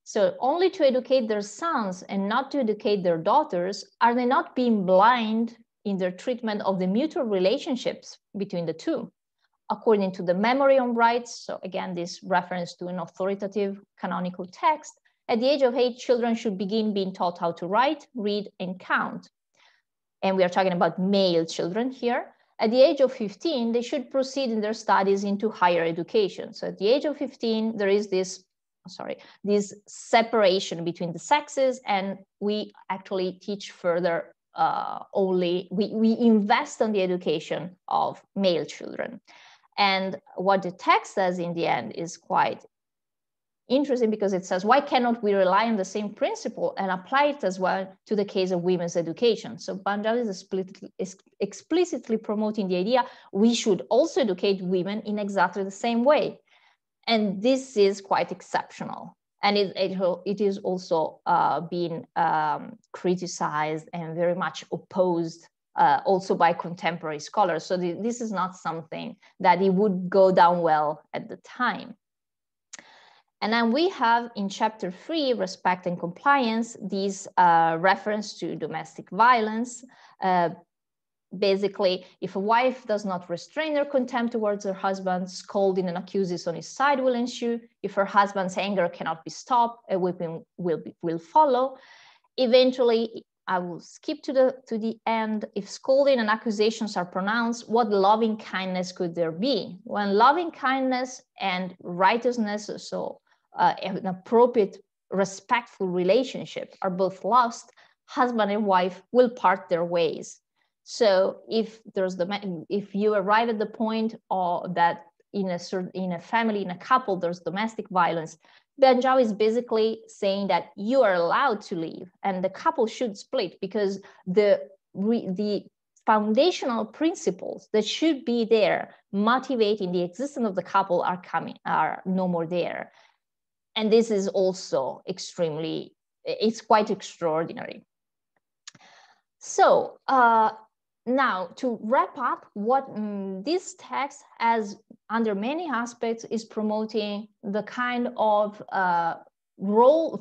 So only to educate their sons and not to educate their daughters, are they not being blind in their treatment of the mutual relationships between the two? According to the Memory on Rights, so again, this reference to an authoritative canonical text, at the age of 8, children should begin being taught how to write, read, and count. And we are talking about male children here. At the age of 15, they should proceed in their studies into higher education. So at the age of 15, there is this separation between the sexes, and we actually teach further we invest on the education of male children. And what the text says in the end is quite interesting, because it says, why cannot we rely on the same principle and apply it as well to the case of women's education? So Zhao is explicitly promoting the idea we should also educate women in exactly the same way. And this is quite exceptional. And it is also being criticized and very much opposed also by contemporary scholars. So this is not something that it would go down well at the time. And then we have in chapter 3, respect and compliance, this reference to domestic violence. Basically, if a wife does not restrain her contempt towards her husband, scolding and accuses on his side will ensue. If her husband's anger cannot be stopped, a whipping will follow. Eventually, I will skip to the end. If scolding and accusations are pronounced, what loving kindness could there be? When loving kindness and righteousness, so an appropriate, respectful relationship are both lost, husband and wife will part their ways. So if you arrive at the point that in a family, in a couple, there's domestic violence, then Zhao is basically saying that you are allowed to leave and the couple should split, because the foundational principles that should be there motivating the existence of the couple are no more there. And this is also it's quite extraordinary. So now to wrap up, what this text has under many aspects is promoting the kind of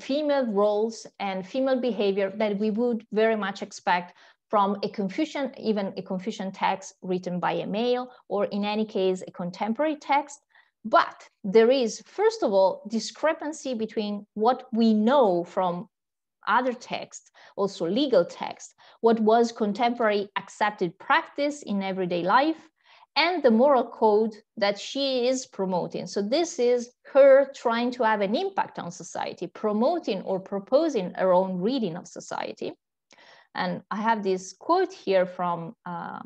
female roles and female behavior that we would very much expect from even a Confucian text written by a male, or in any case, a contemporary text. But there is, first of all, discrepancy between what we know from other texts, also legal texts, what was contemporary accepted practice in everyday life, and the moral code that she is promoting. So this is her trying to have an impact on society, promoting or proposing her own reading of society. And I have this quote here from a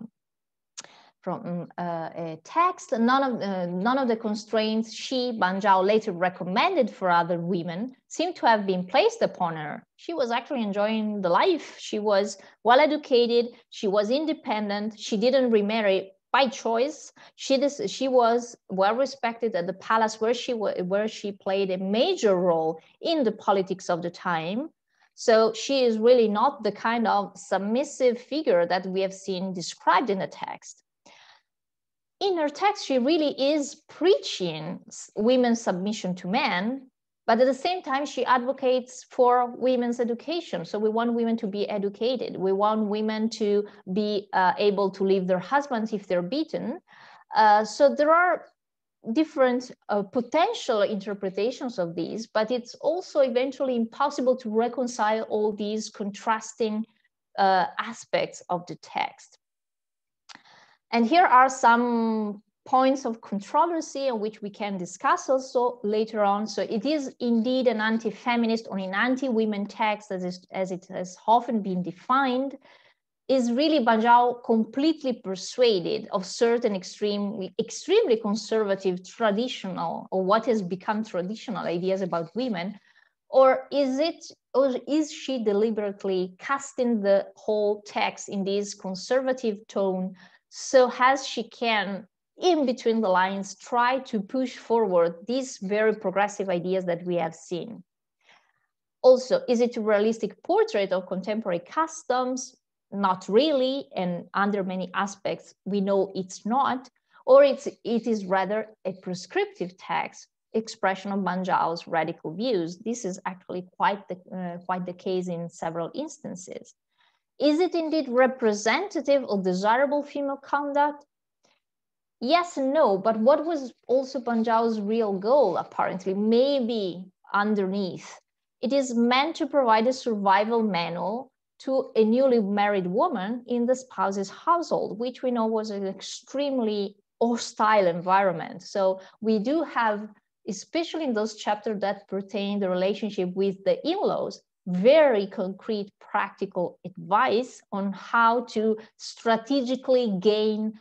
text. None of the constraints she, Ban Zhao, later recommended for other women seem to have been placed upon her. She was actually enjoying the life. She was well educated. She was independent. She didn't remarry by choice. She was well respected at the palace where she played a major role in the politics of the time. So she is really not the kind of submissive figure that we have seen described in the text. In her text, she really is preaching women's submission to men, but at the same time, she advocates for women's education. So we want women to be educated. We want women to be able to leave their husbands if they're beaten. So there are different potential interpretations of these, but it's also eventually impossible to reconcile all these contrasting aspects of the text. And here are some points of controversy on which we can discuss also later on. So it is indeed an anti-feminist or an anti-women text, as it has often been defined. Is really Ban Zhao completely persuaded of certain extremely conservative, traditional, or what has become traditional ideas about women? Or is she deliberately casting the whole text in this conservative tone so as she can, in between the lines, try to push forward these very progressive ideas that we have seen? Also, is it a realistic portrait of contemporary customs? Not really, and under many aspects, we know it's not, or it is rather a prescriptive text, expression of Ban Zhao's radical views. This is actually quite the case in several instances. Is it indeed representative of desirable female conduct? Yes and no, but what was also Ban Zhao's real goal, apparently, maybe underneath? It is meant to provide a survival manual to a newly married woman in the spouse's household, which we know was an extremely hostile environment. So we do have, especially in those chapters that pertain the relationship with the in-laws, very concrete practical advice on how to strategically gain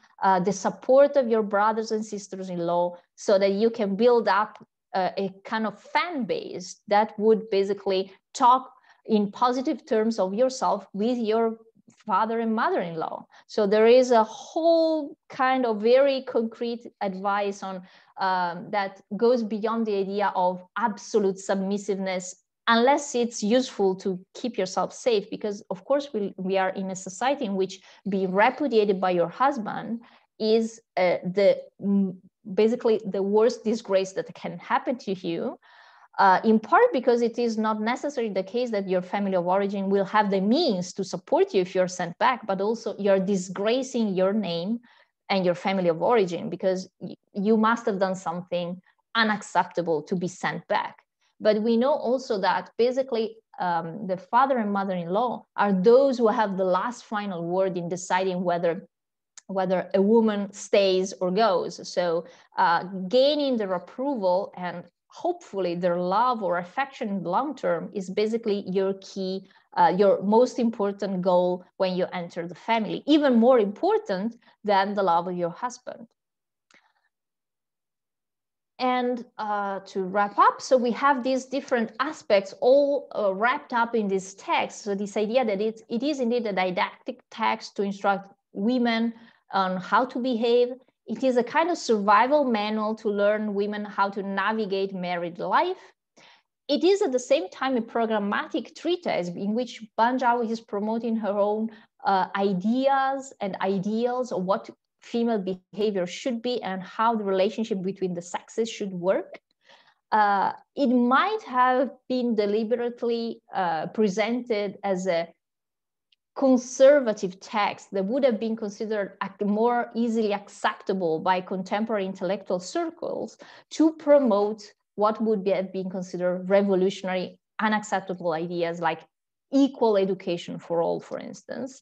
the support of your brothers and sisters-in-law so that you can build up a kind of fan base that would basically talk in positive terms of yourself with your father and mother-in-law. So there is a whole kind of very concrete advice on that goes beyond the idea of absolute submissiveness, unless it's useful to keep yourself safe, because of course we are in a society in which being repudiated by your husband is basically the worst disgrace that can happen to you. In part because it is not necessarily the case that your family of origin will have the means to support you if you're sent back, but also you're disgracing your name and your family of origin because you must have done something unacceptable to be sent back. But we know also that basically the father and mother-in-law are those who have the last final word in deciding whether a woman stays or goes. So gaining their approval and hopefully their love or affection in the long term is basically your key, your most important goal when you enter the family, even more important than the love of your husband. And to wrap up, so we have these different aspects all wrapped up in this text. So this idea that it is indeed a didactic text to instruct women on how to behave. It is a kind of survival manual to learn women how to navigate married life. It is at the same time a programmatic treatise in which Zhao is promoting her own ideas and ideals of what female behavior should be and how the relationship between the sexes should work. It might have been deliberately presented as a conservative text that would have been considered more easily acceptable by contemporary intellectual circles to promote what would have been considered revolutionary, unacceptable ideas like equal education for all, for instance.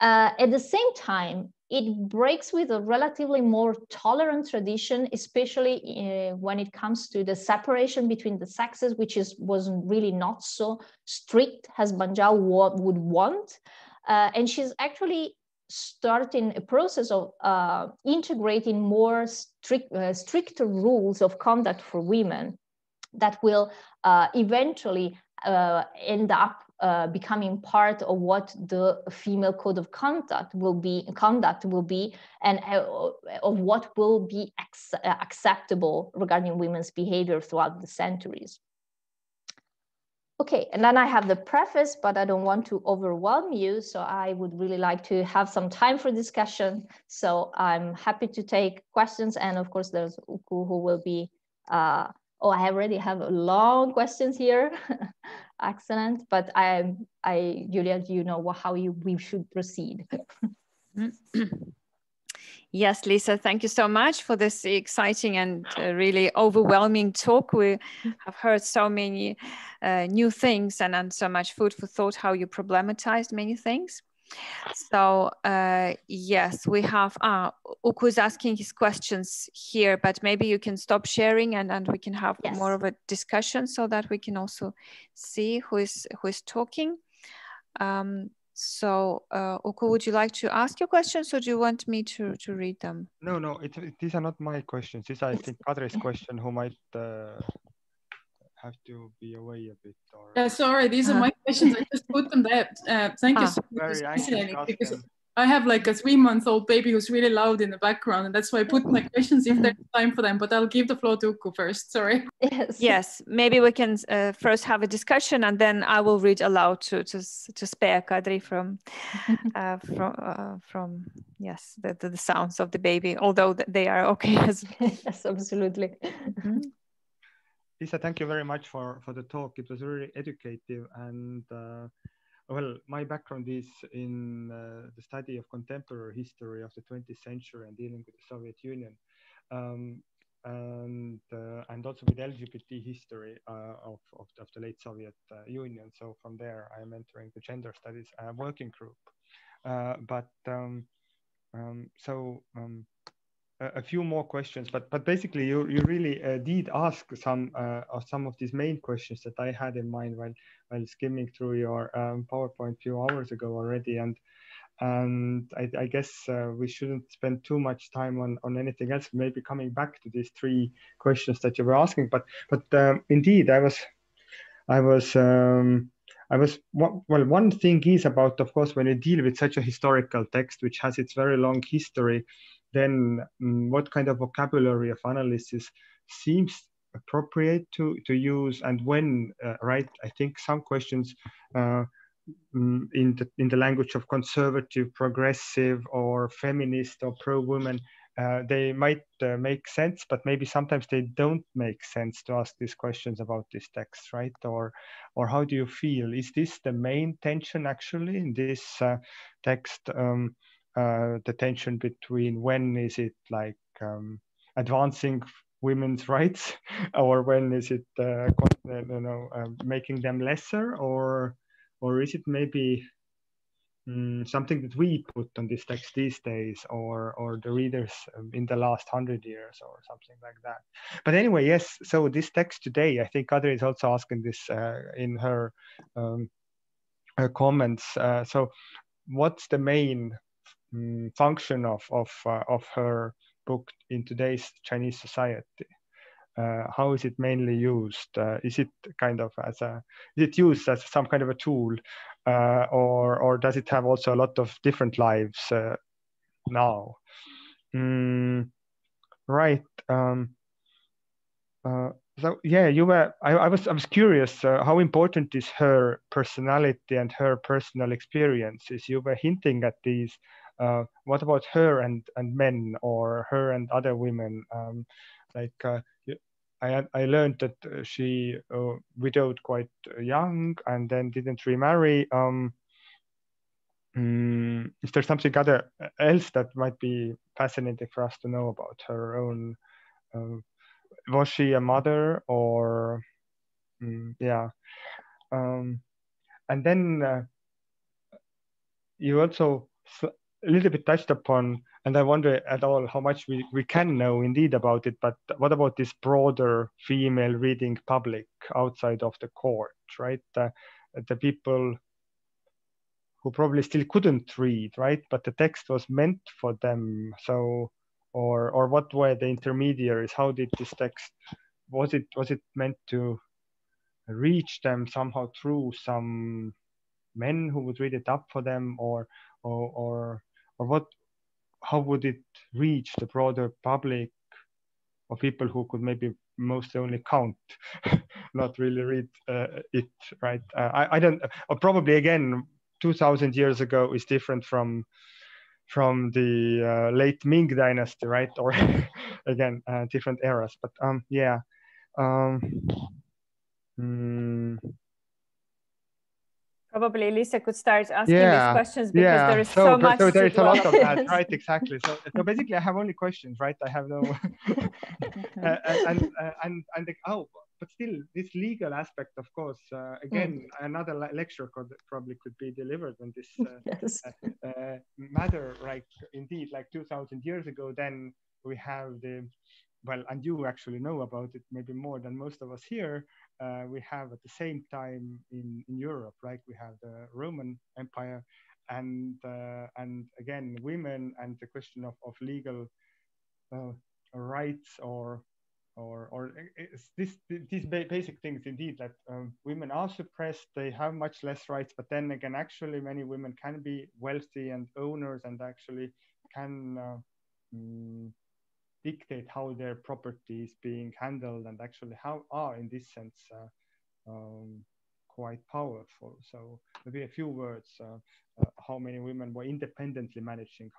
At the same time, it breaks with a relatively more tolerant tradition, especially when it comes to the separation between the sexes, which was really not so strict as Zhao would want. And she's actually starting a process of integrating more stricter rules of conduct for women that will eventually end up becoming part of what the female code of conduct will be, and of what will be acceptable regarding women's behavior throughout the centuries. Okay, and then I have the preface, but I don't want to overwhelm you, so I would really like to have some time for discussion. So I'm happy to take questions, and of course there's Uku who will be, I already have long questions here. Excellent, but Julia, do you know how we should proceed? Yes, Lisa, thank you so much for this exciting and really overwhelming talk. We have heard so many new things and so much food for thought, how you problematized many things. So yes, we have Uku's asking his questions here, but maybe you can stop sharing and we can have more of a discussion so that we can also see who is talking. So, Uku, would you like to ask your questions, or do you want me to read them? No, these are not my questions. These are, I think, Kadri's question, who might have to be away a bit. Or... Yeah, sorry, these are my questions. I just put them there. Thank you so much. Very anxious to ask them. I have like a 3-month-old baby who's really loud in the background, and that's why I put my questions if there's time for them. But I'll give the floor to Uku first. Sorry. Yes, maybe we can first have a discussion, and then I will read aloud to spare Kadri from yes the sounds of the baby, although they are okay as well. Yes, absolutely. Lisa, thank you very much for the talk. It was really educative, and well, my background is in the study of contemporary history of the 20th century and dealing with the Soviet Union, and also with LGBT history of the late Soviet Union. So from there, I am entering the gender studies working group. A few more questions, but basically you really did ask some of these main questions that I had in mind while skimming through your PowerPoint a few hours ago already, and I guess we shouldn't spend too much time on anything else. Maybe coming back to these 3 questions that you were asking, but indeed one thing is about, of course, when you deal with such a historical text which has its very long history, then what kind of vocabulary of analysis seems appropriate to use, and when, right? I think some questions in the language of conservative, progressive, or feminist, or pro-woman, they might make sense, but maybe sometimes they don't make sense to ask these questions about this text, right? Or how do you feel? Is this the main tension actually in this text? The tension between when is it like advancing women's rights, or when is it making them lesser, or is it maybe something that we put on this text these days, or the readers in the last 100 years, or something like that. But anyway, yes. So this text today, I think Kadri is also asking this in her comments. So what's the main function of her book in today's Chinese society? How is it mainly used? Is it kind of is it used as some kind of a tool, or does it have also a lot of different lives now? Right. So yeah, I was curious how important is her personality and her personal experiences. You were hinting at these. What about her and men, or her and other women? I learned that she widowed quite young and then didn't remarry. Is there something else that might be fascinating for us to know about her own? Was she a mother, or yeah? And then you also a little bit touched upon, and I wonder at all how much we can know indeed about it, but what about this broader female reading public outside of the court, right? The people who probably still couldn't read, right? But the text was meant for them. So, or what were the intermediaries? How did this text, was it meant to reach them somehow through some men who would read it up for them, or what? How would it reach the broader public, or people who could maybe mostly only count, not really read it, right? I don't. Or probably again, 2,000 years ago is different from the late Ming dynasty, right? Or again, different eras. But yeah. Probably Lisa could start asking these questions, because there is so much so there is a lot of that, develop. right? Exactly. So basically, I have only questions, right? I have no but still, this legal aspect, of course. Again, another lecture probably could be delivered on this matter. Like indeed, like 2,000 years ago, then we have and you actually know about it maybe more than most of us here. We have at the same time in Europe, right? We have the Roman Empire, and again women, and the question of legal rights, or these basic things indeed, that women are suppressed, they have much less rights, but then again, actually many women can be wealthy and owners, and actually can dictate how their property is being handled, and actually are in this sense quite powerful. So maybe a few words, how many women were independently managing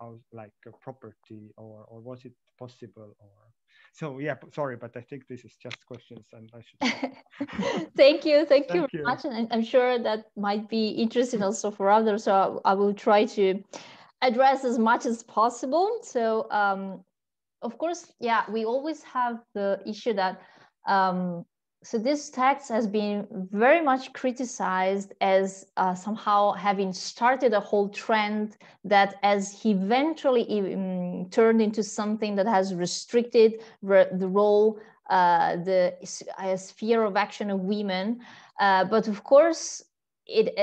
property, or was it possible? Or so yeah, sorry, but I think this is just questions, and I should Thank you very much, and I'm sure that might be interesting also for others, so I will try to address as much as possible. So of course, yeah, we always have the issue that so this text has been very much criticized as somehow having started a whole trend that has eventually turned into something that has restricted the role, the sphere of action of women. But of course,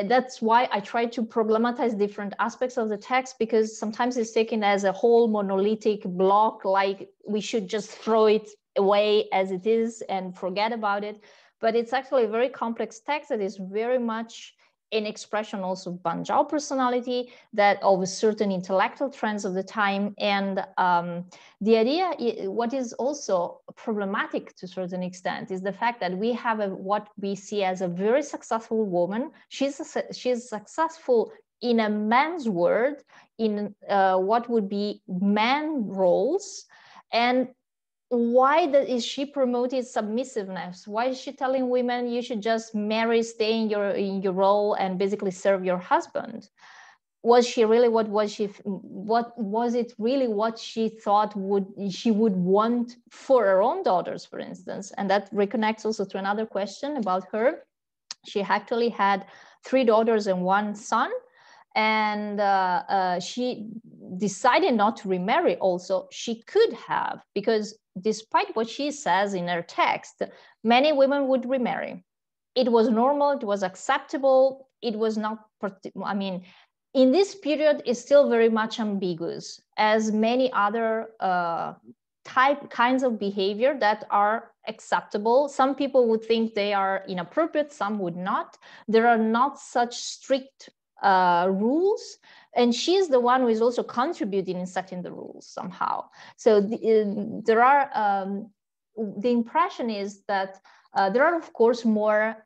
that's why I try to problematize different aspects of the text, because sometimes it's taken as a whole monolithic block, like we should just throw it away as it is and forget about it. But it's actually a very complex text that is very much an expression also of Zhao personality, that of certain intellectual trends of the time. And the idea, what is also problematic to a certain extent, is the fact that we have what we see as a very successful woman. She's successful in a man's world, in what would be man roles. And why is she promoting submissiveness? Why is she telling women you should just marry, stay in your role, and basically serve your husband? was she really, what was it really what she thought she would want for her own daughters, for instance? And that reconnects also to another question about her. She actually had 3 daughters and 1 son. And she decided not to remarry also. She could have, because despite what she says in her text, many women would remarry. It was normal, it was acceptable, it was not, I mean, in this period, it's still very much ambiguous, as many other kinds of behavior that are acceptable. Some people would think they are inappropriate, some would not. There are not such strict rules, and she's the one who is also contributing in setting the rules somehow. So there are, the impression is that there are, of course, more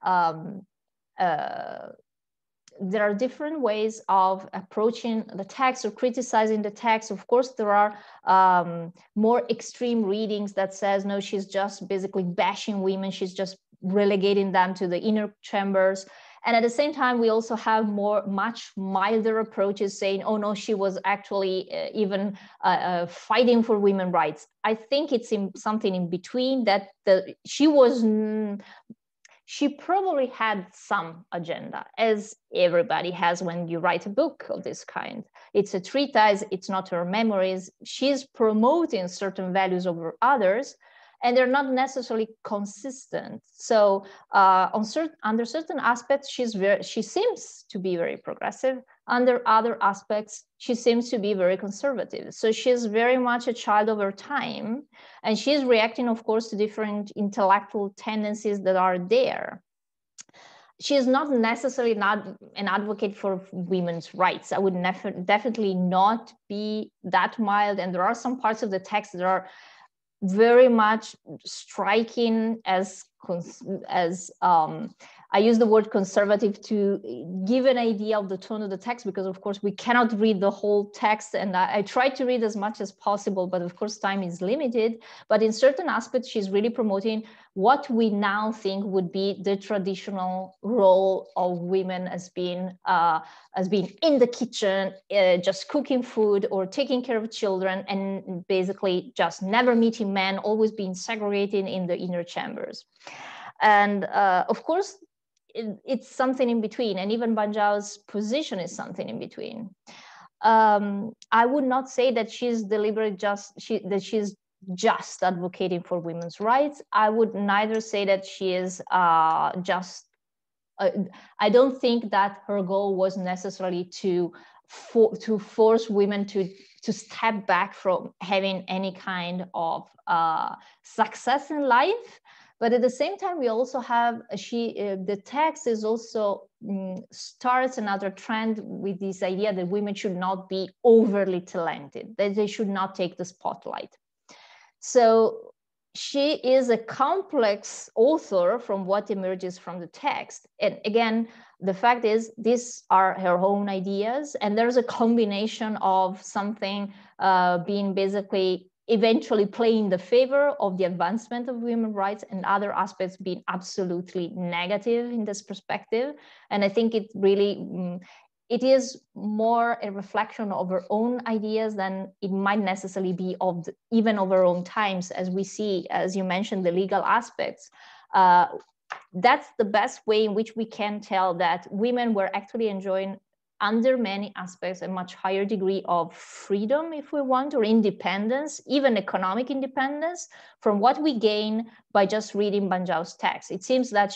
there are different ways of approaching the text or criticizing the text. Of course, there are more extreme readings that says, no, she's just basically bashing women. She's just relegating them to the inner chambers. And at the same time, we also have much milder approaches saying, oh no, she was actually even fighting for women's rights. I think it's something in between, that she probably had some agenda, as everybody has when you write a book of this kind. It's a treatise, it's not her memories. She's promoting certain values over others, and they're not necessarily consistent. So under certain aspects, she seems to be very progressive. Under other aspects, she seems to be very conservative. So she's very much a child of her time, and she's reacting, of course, to different intellectual tendencies that are there. She is not necessarily not an advocate for women's rights. I would definitely not be that mild. And there are some parts of the text that are very much striking as I use the word conservative to give an idea of the tone of the text, because of course we cannot read the whole text, and I try to read as much as possible, but of course time is limited. But in certain aspects, she's really promoting what we now think would be the traditional role of women as being in the kitchen, just cooking food or taking care of children, and basically just never meeting men, always being segregated in the inner chambers. And of course, it's something in between, and even Ban Zhao's position is something in between. I would not say that she's deliberate, that she's just advocating for women's rights. I would neither say that she is just. I don't think that her goal was necessarily to force women to step back from having any kind of success in life. But at the same time, we also have, the text is also starts another trend with this idea that women should not be overly talented, that they should not take the spotlight. So she is a complex author from what emerges from the text. And again, the fact is, these are her own ideas, and there's a combination of something being basically eventually playing the favor of the advancement of women's rights, and other aspects being absolutely negative in this perspective. And I think it really, it is more a reflection of her own ideas than it might necessarily be even of her own times, as we see, as you mentioned, the legal aspects. That's the best way in which we can tell that women were actually enjoying, under many aspects, a much higher degree of freedom, if we want, or independence, even economic independence, from what we gain by just reading Ban Zhao's text. It seems that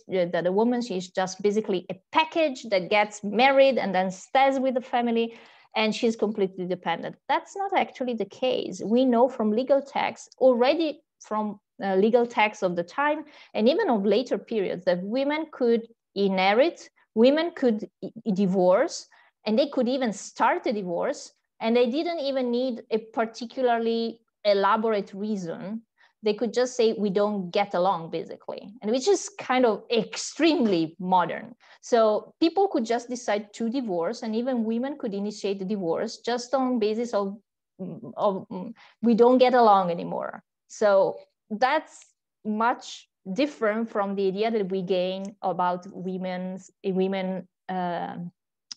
that a woman, she's just basically a package that gets married and then stays with the family, and she's completely dependent. That's not actually the case. We know from legal texts, already from legal texts of the time, and even of later periods, that women could inherit, women could divorce, and they could even start a divorce, and they didn't even need a particularly elaborate reason. They could just say, we don't get along, basically, and which is kind of extremely modern. So people could just decide to divorce, and even women could initiate the divorce just on basis of we don't get along anymore. So that's much different from the idea that we gain about women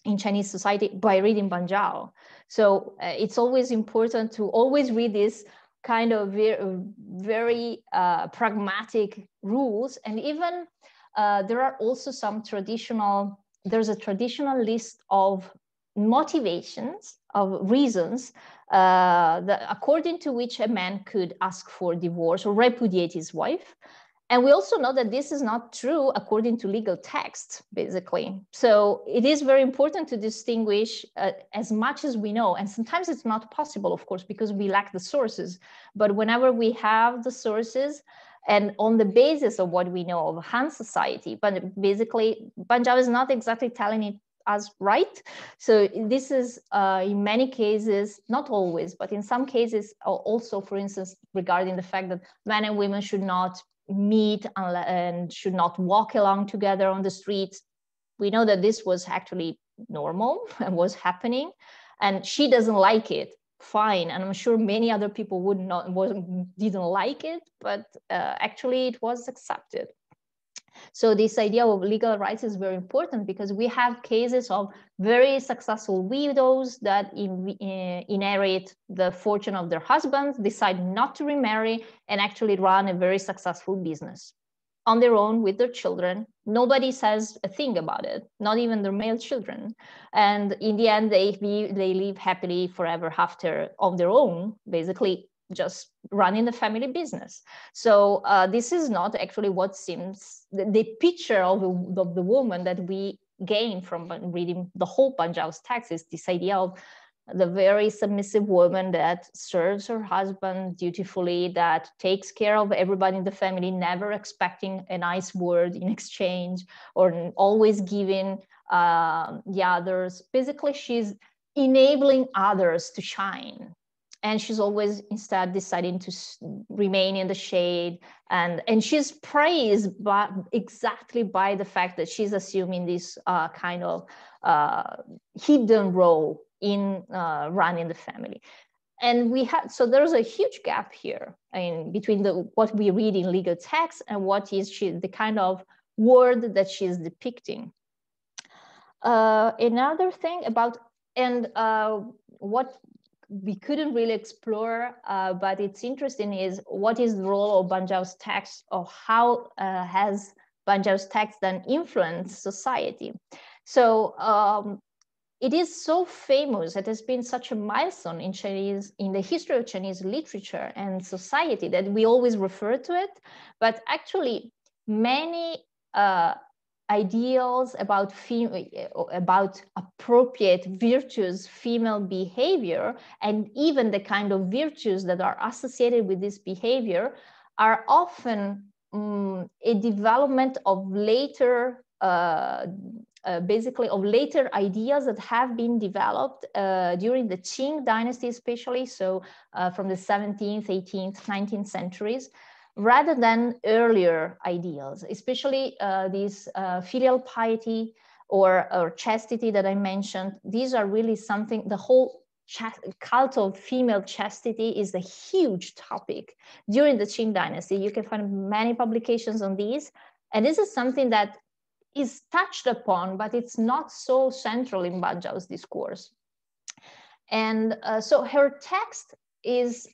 in Chinese society by reading Banzhao. So it's always important to always read this kind of very pragmatic rules. And even there are also some there's a traditional list of motivations, of reasons, according to which a man could ask for divorce or repudiate his wife. And we also know that this is not true according to legal texts, basically. So it is very important to distinguish as much as we know. And sometimes it's not possible, of course, because we lack the sources. But whenever we have the sources, and on the basis of what we know of Han society, but basically, Banzhao is not exactly telling it as right. So this is in many cases, not always, but in some cases also, for instance, regarding the fact that men and women should not meet and should not walk along together on the streets. We know that this was actually normal and was happening, and she doesn't like it. Fine, and I'm sure many other people didn't like it, but actually it was accepted. So this idea of legal rights is very important because we have cases of very successful widows that inherit the fortune of their husbands, decide not to remarry, and actually run a very successful business on their own with their children. Nobody says a thing about it, not even their male children. And in the end, they live happily forever after on their own, basically just running the family business. So this is not actually what seems the picture of the woman that we gain from reading the whole Banzhao's text is this idea of the very submissive woman that serves her husband dutifully, that takes care of everybody in the family, never expecting a nice word in exchange or always giving the others. Basically, she's enabling others to shine. And she's always instead deciding to remain in the shade. And she's praised exactly by the fact that she's assuming this kind of hidden role in running the family. And so there's a huge gap here between what we read in legal text and what is the kind of word that she's depicting. Another thing about, and what we couldn't really explore, but it's interesting, is what is the role of Banzhao's text, or how has Banzhao's text then influenced society? So it is so famous, it has been such a milestone in the history of Chinese literature and society that we always refer to it. But actually, many ideals about appropriate virtuous female behavior, and even the kind of virtues that are associated with this behavior, are often a development of later basically of later ideas that have been developed during the Qing dynasty, especially, so from the 17th, 18th, 19th centuries, rather than earlier ideals, especially these filial piety or chastity that I mentioned. These are really something, the whole cult of female chastity is a huge topic during the Qing dynasty. You can find many publications on these. And this is something that is touched upon, but it's not so central in Banzhao's discourse. And so her text is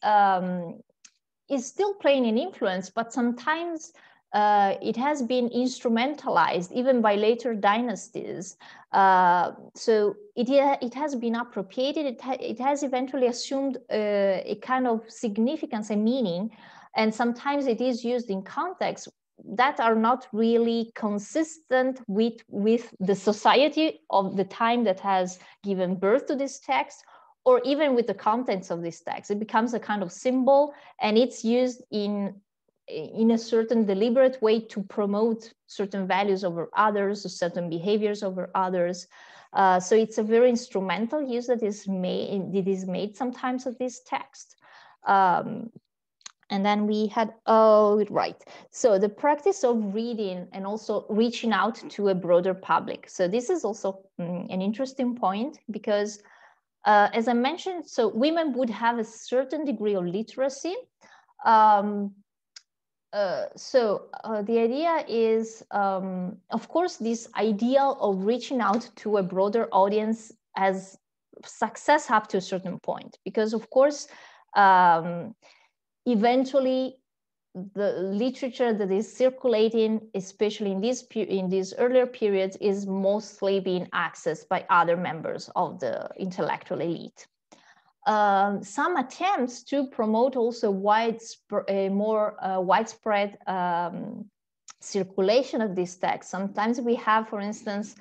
still playing an influence, but sometimes it has been instrumentalized even by later dynasties. So it has been appropriated, it has eventually assumed a kind of significance and meaning, and sometimes it is used in contexts that are not really consistent with the society of the time that has given birth to this text, or even with the contents of this text. It becomes a kind of symbol, and it's used in a certain deliberate way to promote certain values over others, or certain behaviors over others. So it's a very instrumental use that is made sometimes of this text. And then we had, so the practice of reading and also reaching out to a broader public. So this is also an interesting point, because as I mentioned, so women would have a certain degree of literacy, The idea is, of course, this ideal of reaching out to a broader audience has success up to a certain point, because of course, eventually the literature that is circulating, especially in these earlier periods, is mostly being accessed by other members of the intellectual elite. Some attempts to promote also more widespread circulation of this text. Sometimes we have, for instance,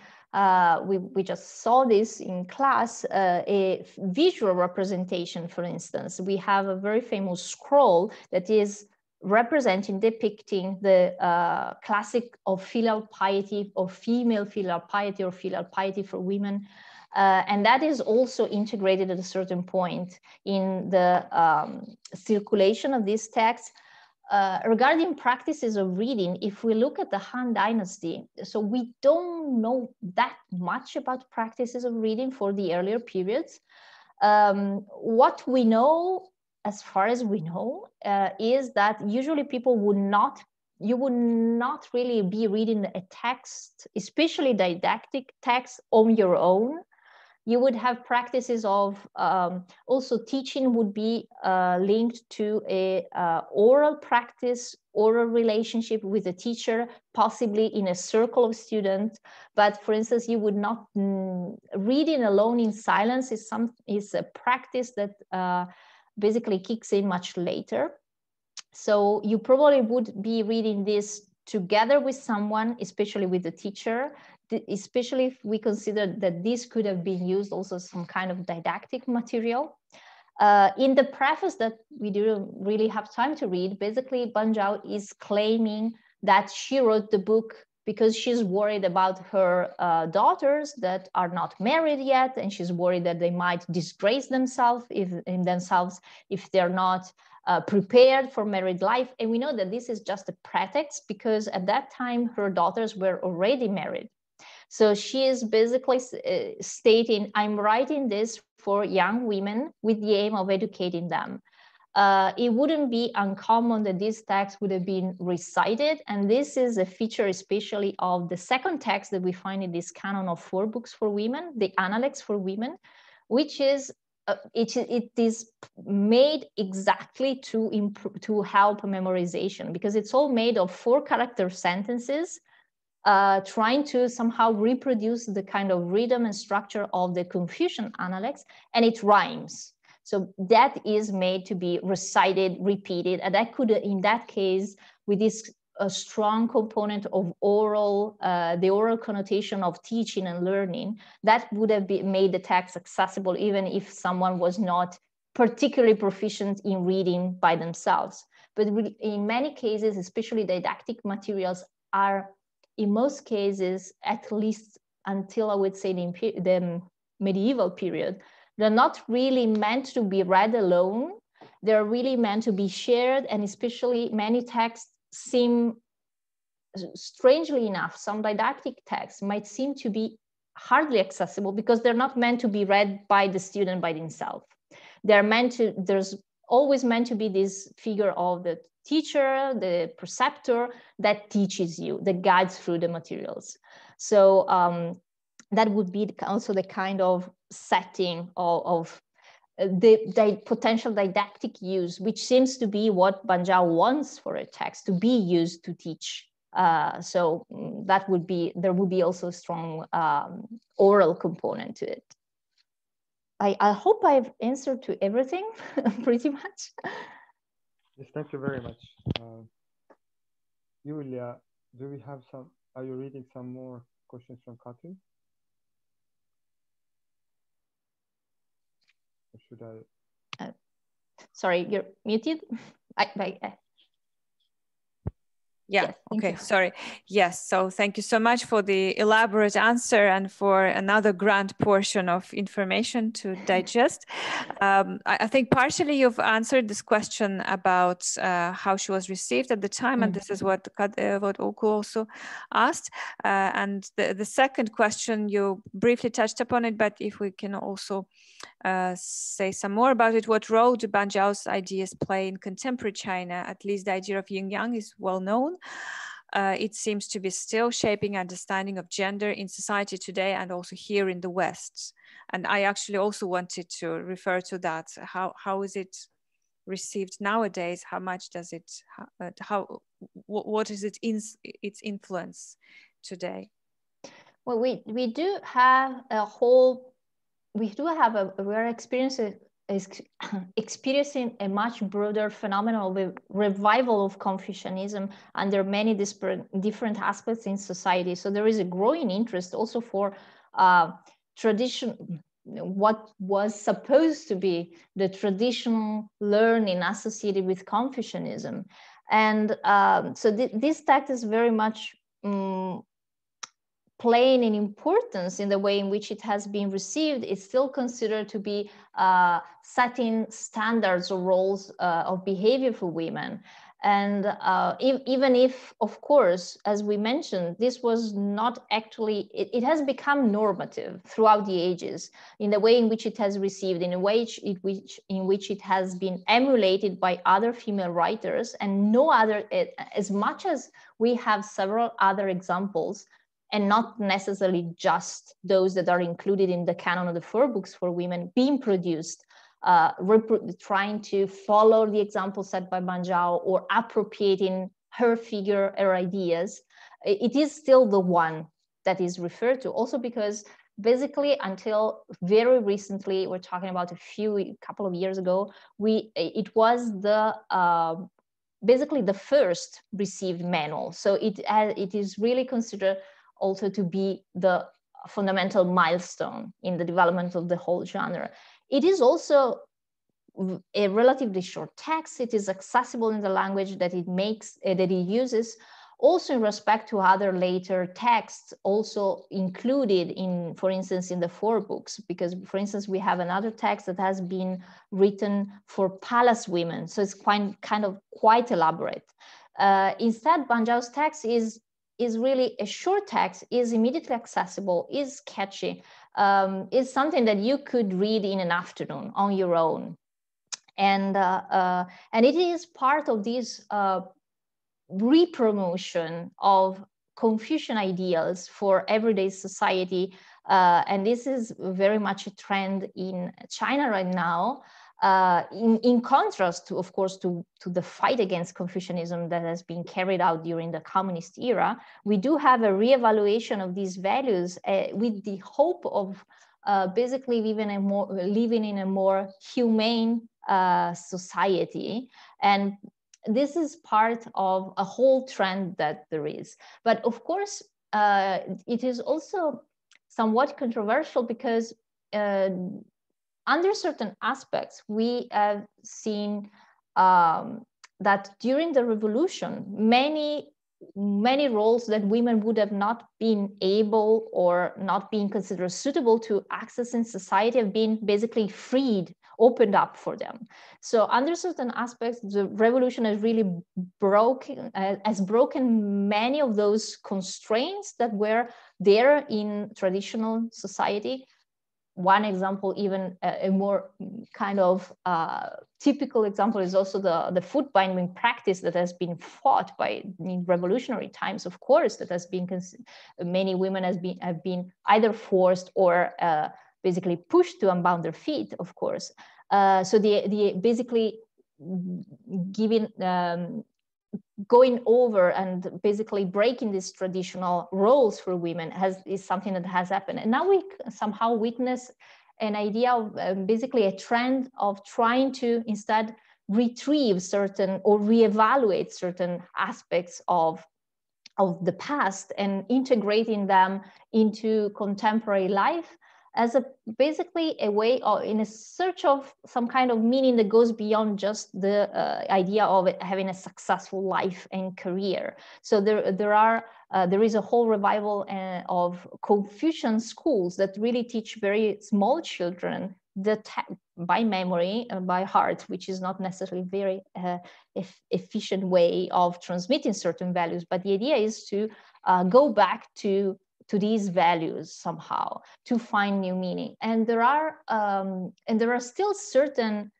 we just saw this in class, a visual representation, for instance. We have a very famous scroll that is depicting the classic of filial piety, or female filial piety, or filial piety for women. And that is also integrated at a certain point in the circulation of this text. Regarding practices of reading, if we look at the Han Dynasty, so we don't know that much about practices of reading for the earlier periods. What we know, as far as we know, is that usually people you would not really be reading a text, especially didactic text, on your own. You would have practices of also teaching would be linked to a oral practice, oral relationship with the teacher, possibly in a circle of students. But for instance, you would not reading alone in silence is a practice that basically kicks in much later. So you probably would be reading this together with someone, especially with the teacher, especially if we consider that this could have been used also as some kind of didactic material. In the preface that we didn't really have time to read, basically Zhao is claiming that she wrote the book because she's worried about her daughters that are not married yet, and she's worried that they might disgrace themselves if they're not prepared for married life. And we know that this is just a pretext, because at that time her daughters were already married. So she is basically stating, I'm writing this for young women with the aim of educating them. It wouldn't be uncommon that this text would have been recited. And this is a feature especially of the second text that we find in this canon of 4 books for women, the Analects for Women, which is it is made exactly to help memorization, because it's all made of 4-character sentences, trying to somehow reproduce the kind of rhythm and structure of the Confucian Analects, and it rhymes. So that is made to be recited, repeated, and that could, in that case, with this a strong component of oral, the oral connotation of teaching and learning, that would have made the text accessible even if someone was not particularly proficient in reading by themselves. But in many cases, especially didactic materials, are in most cases, at least until I would say the medieval period, they're not really meant to be read alone. They're really meant to be shared, and especially many texts seem, strangely enough, some didactic texts might seem to be hardly accessible because they're not meant to be read by the student by themselves. They're meant to, there's always meant to be this figure of the teacher, the preceptor that teaches you, that guides through the materials. So that would be also the kind of setting of the potential didactic use, which seems to be what Zhao wants for a text, to be used to teach. So that would be, there would be also a strong oral component to it. I hope I've answered to everything pretty much. Yes, thank you very much. Julia, do we have some, are you reading some more questions from Katrin? Or should I? Sorry, you're muted. Yeah, Yes, okay, sorry. Yes, so thank you so much for the elaborate answer and for another grand portion of information to digest. I think partially you've answered this question about how she was received at the time, and this is what Uku also asked. And the second question, you briefly touched upon it, but if we can also say some more about it. What role do Ban Zhao's ideas play in contemporary China? At least the idea of yin yang is well known. It seems to be still shaping understanding of gender in society today and also here in the West. And I actually also wanted to refer to that. How is it received nowadays? How much does it, what is its influence today? Well, we do have we're experiencing a much broader phenomenon of revival of Confucianism under many different aspects in society. So there is a growing interest also for what was supposed to be the traditional learning associated with Confucianism. And so this text is very much playing an importance in the way in which it has been received. It's still considered to be setting standards or roles of behavior for women. And even if, of course, as we mentioned, this was not actually, it has become normative throughout the ages in the way in which it has received, in a way in which it has been emulated by other female writers, and no other, as much as we have several other examples, and not necessarily just those that are included in the canon of the 4 books for women being produced, trying to follow the example set by Ban Zhao or appropriating her figure or ideas. It is still the one that is referred to, also because basically until very recently, we're talking about a couple of years ago, it was basically the first received manual. So it is really considered also to be the fundamental milestone in the development of the whole genre. It is also a relatively short text. It is accessible in the language that it makes, that it uses, also in respect to other later texts also included in, for instance, in the 4 books, because for instance, we have another text that has been written for palace women. So it's quite elaborate. Instead, Ban Zhao's text is really a short text, is immediately accessible, is catchy, is something that you could read in an afternoon on your own. And it is part of this re-promotion of Confucian ideals for everyday society. And this is very much a trend in China right now. In contrast to, of course, to the fight against Confucianism that has been carried out during the communist era, we do have a reevaluation of these values with the hope of basically living in a more humane society. And this is part of a whole trend that there is. But of course, it is also somewhat controversial because under certain aspects, we have seen that during the revolution, many roles that women would have not been able or not been considered suitable to access in society have been basically freed, opened up for them. So under certain aspects, the revolution has really broken many of those constraints that were there in traditional society. One example, even a more kind of typical example, is also the foot binding practice that has been fought in revolutionary times. Of course, that has been many women have been either forced or basically pushed to unbound their feet. Of course, so the basically giving. Going over and basically breaking these traditional roles for women is something that has happened. And now we somehow witness an idea of basically a trend of trying to instead retrieve certain or reevaluate certain aspects of the past and integrating them into contemporary life. as basically a way of, in a search of some kind of meaning that goes beyond just the idea of having a successful life and career. So there is a whole revival of Confucian schools that really teach very small children by memory and by heart, which is not necessarily very efficient way of transmitting certain values. But the idea is to go back to these values somehow, to find new meaning. And there are still certain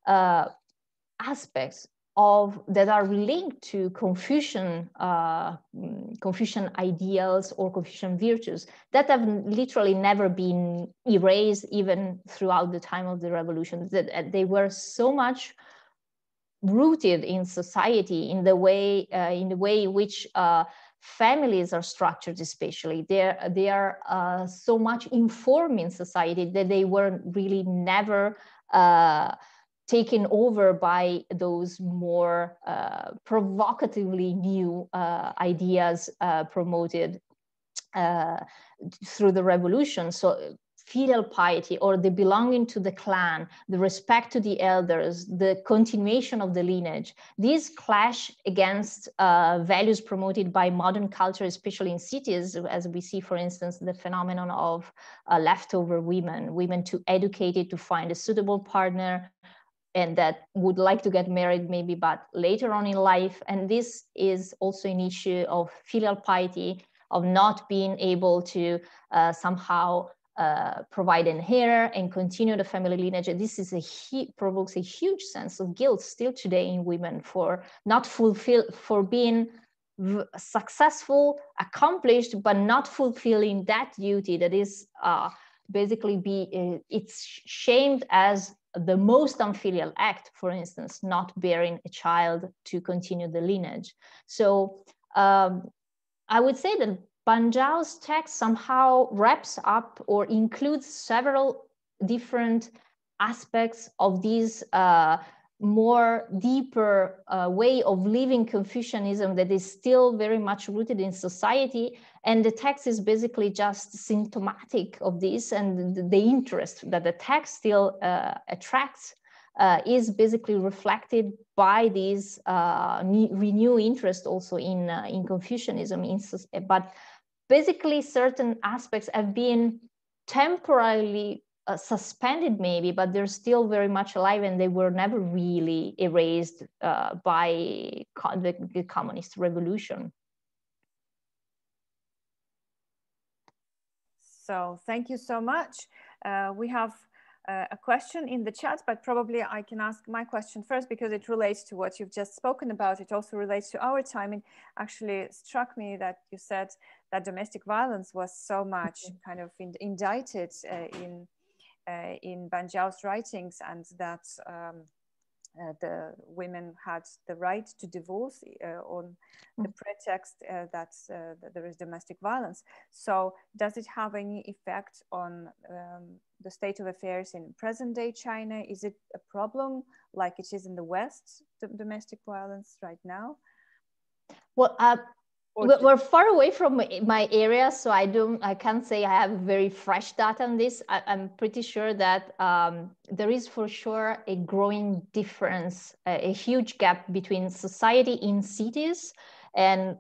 aspects that are linked to Confucian ideals or Confucian virtues that have literally never been erased, even throughout the time of the revolution. That they were so much rooted in society, in the way in which families are structured, especially. They are so much informed in society that they were really never taken over by those more provocatively new ideas promoted through the revolution. So filial piety, or the belonging to the clan, the respect to the elders, the continuation of the lineage, these clash against values promoted by modern culture, especially in cities, as we see, for instance, the phenomenon of leftover women too educated to find a suitable partner, and that would like to get married maybe, but later on in life. And this is also an issue of filial piety, of not being able to somehow provide an heir and continue the family lineage. This is provokes a huge sense of guilt still today in women for not for being successful, accomplished, but not fulfilling that duty that is basically it's shamed as the most unfilial act, for instance, not bearing a child to continue the lineage. So I would say that Ban Zhao's text somehow wraps up or includes several different aspects of these more deeper way of living Confucianism that is still very much rooted in society. And the text is basically just symptomatic of this, and the interest that the text still attracts is basically reflected by this renewed interest also in Confucianism. But basically certain aspects have been temporarily suspended maybe, but they're still very much alive, and they were never really erased by the communist revolution. So thank you so much. We have a question in the chat, but probably I can ask my question first because it relates to what you've just spoken about. It also relates to our time. And actually struck me that you said that domestic violence was so much kind of indicted in Ban Zhao's writings, and that the women had the right to divorce on the pretext that there is domestic violence. So does it have any effect on the state of affairs in present day China? Is it a problem like it is in the West, domestic violence right now? Well, we're far away from my area, so I can't say I have very fresh data on this. I'm pretty sure that there is for sure a growing difference, a huge gap between society in cities and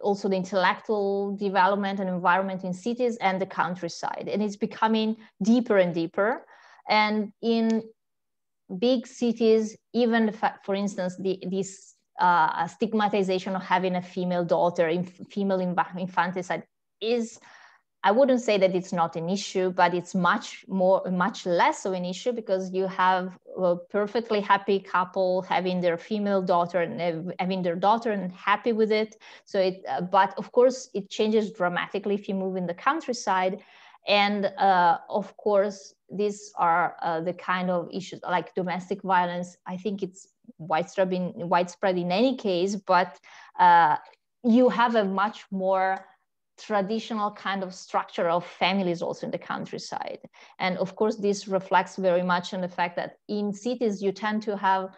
also the intellectual development and environment in cities and the countryside. And it's becoming deeper and deeper. And in big cities, even, for instance, this stigmatization of having a female daughter, female infanticide is, I wouldn't say that it's not an issue, but it's much less of an issue, because you have a perfectly happy couple having their female daughter and having their daughter and happy with it. So but of course it changes dramatically if you move in the countryside. And of course, these are the kind of issues like domestic violence. I think it's widespread in any case, but you have a much more traditional kind of structure of families also in the countryside. And of course, this reflects very much on the fact that in cities, you tend to have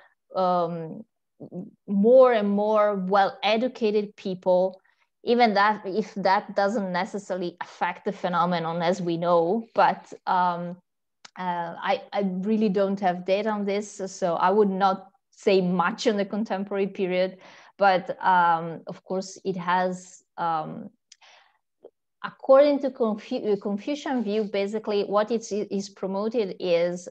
more and more well-educated people even that, if that doesn't necessarily affect the phenomenon as we know, but I really don't have data on this, so I would not say much on the contemporary period, but of course it has, according to Confucian view, basically what it is promoted is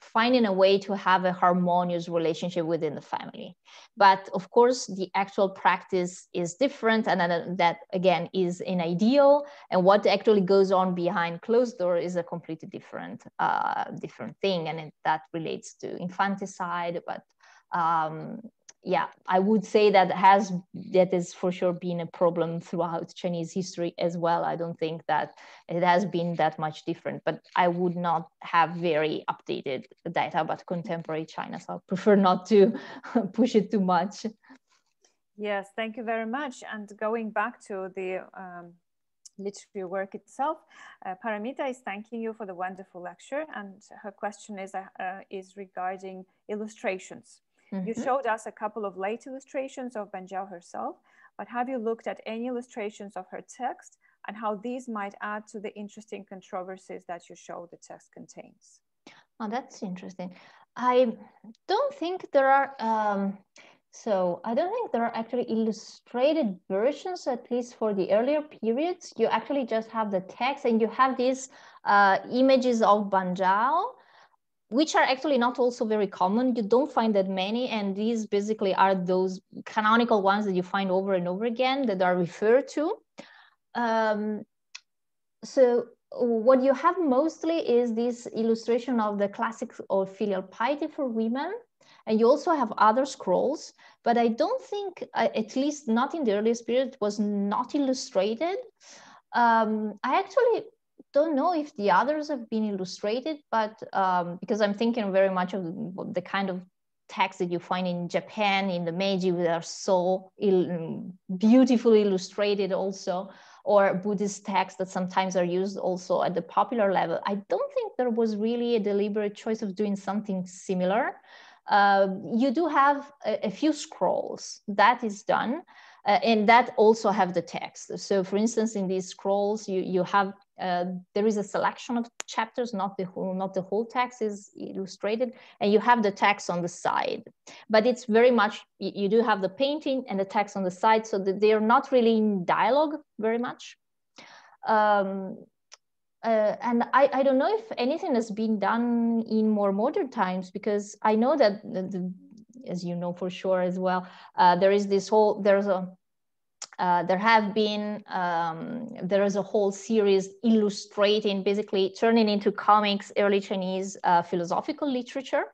finding a way to have a harmonious relationship within the family. But of course, the actual practice is different, and that again is an ideal. And what actually goes on behind closed door is a completely different thing, and that relates to infanticide. But yeah, I would say that has for sure been a problem throughout Chinese history as well. I don't think that it has been that much different, but I would not have very updated data about contemporary China, so I prefer not to push it too much. Yes, thank you very much. And going back to the literary work itself, Paramita is thanking you for the wonderful lecture, and her question is regarding illustrations. You showed us a couple of late illustrations of Zhao herself, but have you looked at any illustrations of her text and how these might add to the interesting controversies that you show the text contains? Oh, that's interesting. I don't think there are, I don't think there are actually illustrated versions, at least for the earlier periods. You actually just have the text, and you have these images of Zhao, which are actually not also very common. You don't find that many, and these basically are those canonical ones that you find over and over again that are referred to. So what you have mostly is this illustration of the classics of filial piety for women, and you also have other scrolls, but I don't think, at least not in the earliest period, was not illustrated. I actually don't know if the others have been illustrated, but because I'm thinking very much of the kind of texts that you find in Japan in the Meiji, that are so beautifully illustrated also, or Buddhist texts that sometimes are used also at the popular level. I don't think there was really a deliberate choice of doing something similar. You do have a few scrolls that is done, and that also have the text. So for instance, in these scrolls, you have, there is a selection of chapters, not the whole text is illustrated, and you have the text on the side. But it's very much, you do have the painting and the text on the side, so that they are not really in dialogue very much. And I don't know if anything has been done in more modern times, because I know that, as you know for sure as well, there is this whole, there is a whole series illustrating, basically turning into comics, early Chinese philosophical literature.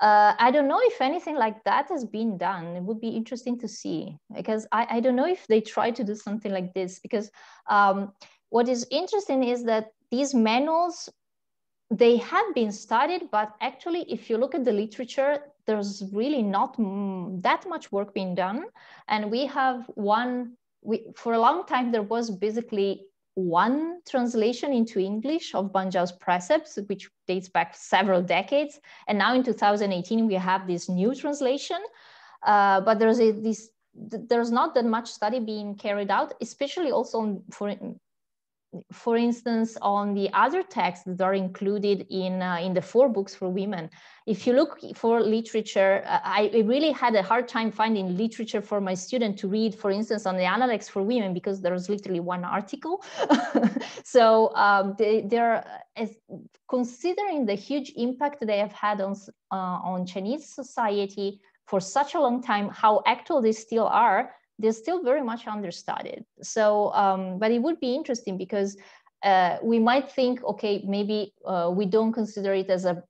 I don't know if anything like that has been done. It would be interesting to see, because I don't know if they try to do something like this, because what is interesting is that these manuals, they have been studied, but actually, if you look at the literature, there's really not that much work being done. And we have for a long time, there was basically one translation into English of Zhao's Precepts, which dates back several decades. And now in 2018, we have this new translation, but there's not that much study being carried out, especially also for instance, on the other texts that are included in the 4 books for women. If you look for literature, I really had a hard time finding literature for my student to read, for instance, on the Analects for women, because there was literally one article. So they're considering the huge impact they have had on Chinese society for such a long time, how actual they still are, they're still very much understudied. So, but it would be interesting, because we might think, okay, maybe we don't consider it as a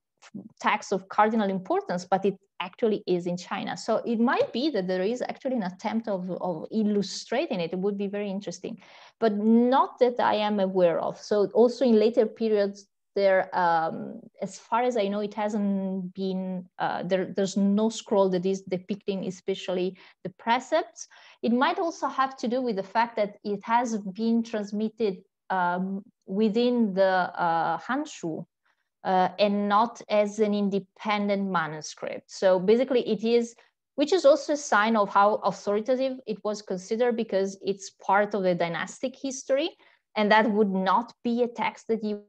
text of cardinal importance, but it actually is in China. So it might be that there is actually an attempt of illustrating it. It would be very interesting, but not that I am aware of. So also in later periods, there, as far as I know, it hasn't been, there's no scroll that is depicting especially the precepts. It might also have to do with the fact that it has been transmitted within the Hanshu and not as an independent manuscript. So basically it is which is also a sign of how authoritative it was considered, because it's part of the dynastic history, and that would not be a text that you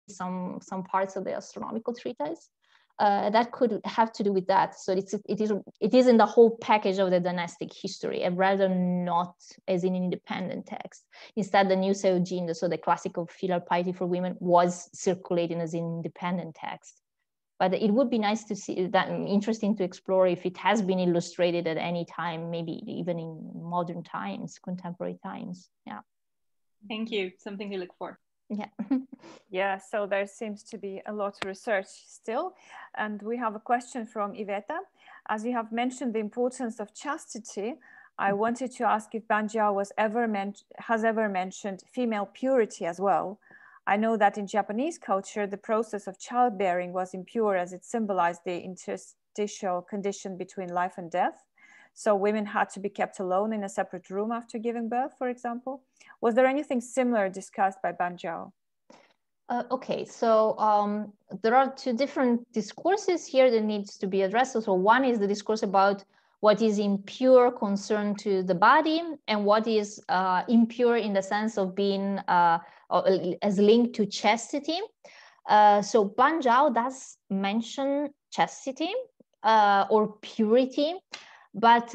some parts of the astronomical treatise. That could have to do with that. So it is in the whole package of the dynastic history, and rather not as an independent text. Instead, the new soouuringute, so the classical filial piety for women, was circulating as an independent text. But it would be nice to see that, interesting to explore if it has been illustrated at any time, maybe even in modern times, contemporary times. Yeah. Thank you. Something to look for. Yeah. Yeah, so there seems to be a lot of research still. And we have a question from Iveta. As you have mentioned the importance of chastity, I wanted to ask if Ban Zhao has ever mentioned female purity as well. I know that in Japanese culture, the process of childbearing was impure, as it symbolized the interstitial condition between life and death. So women had to be kept alone in a separate room after giving birth, for example. Was there anything similar discussed by Ban Zhao? Okay, so there are two different discourses here that needs to be addressed. So one is the discourse about what is impure concern to the body, and what is impure in the sense of being as linked to chastity. So Ban Zhao does mention chastity or purity, but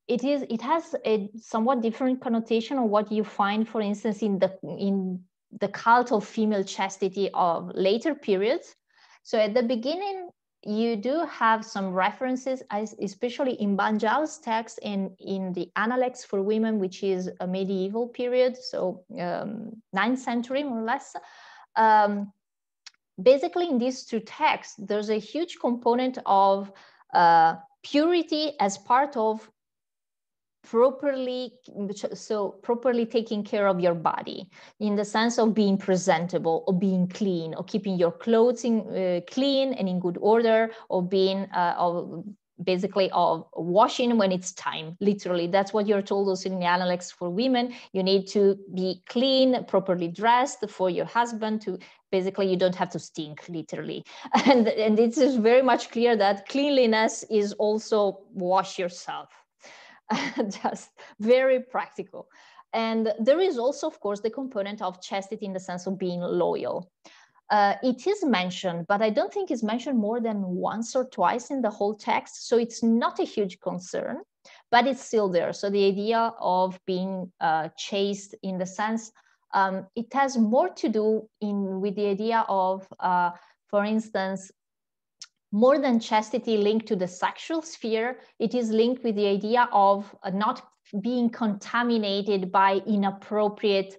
it has a somewhat different connotation of what you find, for instance, in the cult of female chastity of later periods. So at the beginning, you do have some references, especially in Ban Zhao's text and in the Analects for Women, which is a medieval period, so 9th century more or less. Basically, in these two texts, there's a huge component of purity as part of properly taking care of your body, in the sense of being presentable, or being clean, or keeping your clothes clean and in good order, or being basically of washing when it's time. Literally, that's what you're told also in the Analects for Women. You need to be clean, properly dressed for your husband to basically, you don't have to stink, literally. And it is very much clear that cleanliness is also wash yourself. Just very practical. And there is also, of course, the component of chastity in the sense of being loyal. It is mentioned, but I don't think it's mentioned more than once or twice in the whole text. So it's not a huge concern, but it's still there. So the idea of being chaste in the sense, it has more to do with the idea of, for instance, more than chastity linked to the sexual sphere, it is linked with the idea of not being contaminated by inappropriate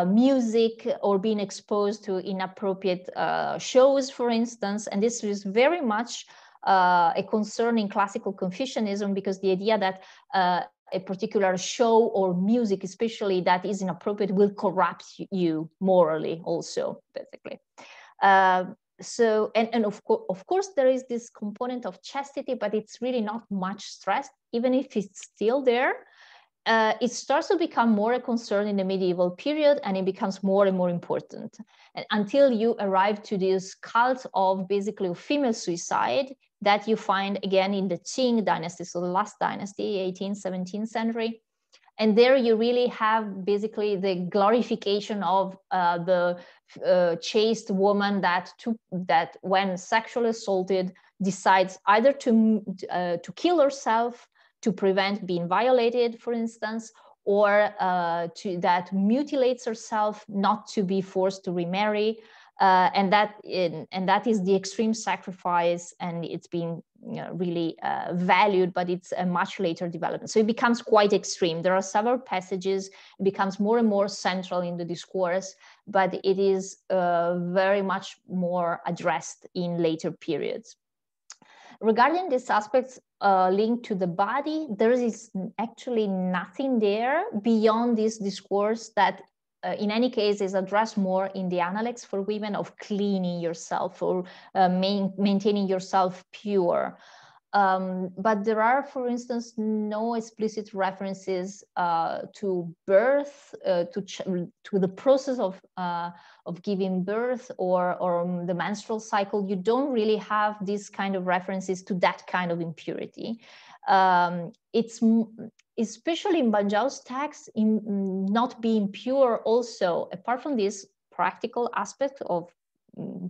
music, or being exposed to inappropriate shows, for instance. And this is very much a concern in classical Confucianism, because the idea that a particular show or music, especially that is inappropriate, will corrupt you morally also, basically. So, and of course, there is this component of chastity, but it's really not much stressed, even if it's still there. It starts to become more a concern in the medieval period, and it becomes more and more important. And until you arrive to this cult of basically female suicide that you find again in the Qing dynasty, so the last dynasty, 18th, 17th century. And there you really have basically the glorification of the chaste woman that when sexually assaulted decides either to kill herself to prevent being violated, for instance, or that mutilates herself not to be forced to remarry. And that is the extreme sacrifice, and it's been really valued, but it's a much later development. So it becomes quite extreme. There are several passages, it becomes more and more central in the discourse, but it is very much more addressed in later periods. Regarding these aspects linked to the body, there is actually nothing there beyond this discourse that in any case is addressed more in the Analects for Women of cleaning yourself or maintaining yourself pure. But there are, for instance, no explicit references to birth, to the process of giving birth or the menstrual cycle. You don't really have these kind of references to that kind of impurity. It's especially in Zhao's text, in not being pure also, apart from this practical aspect of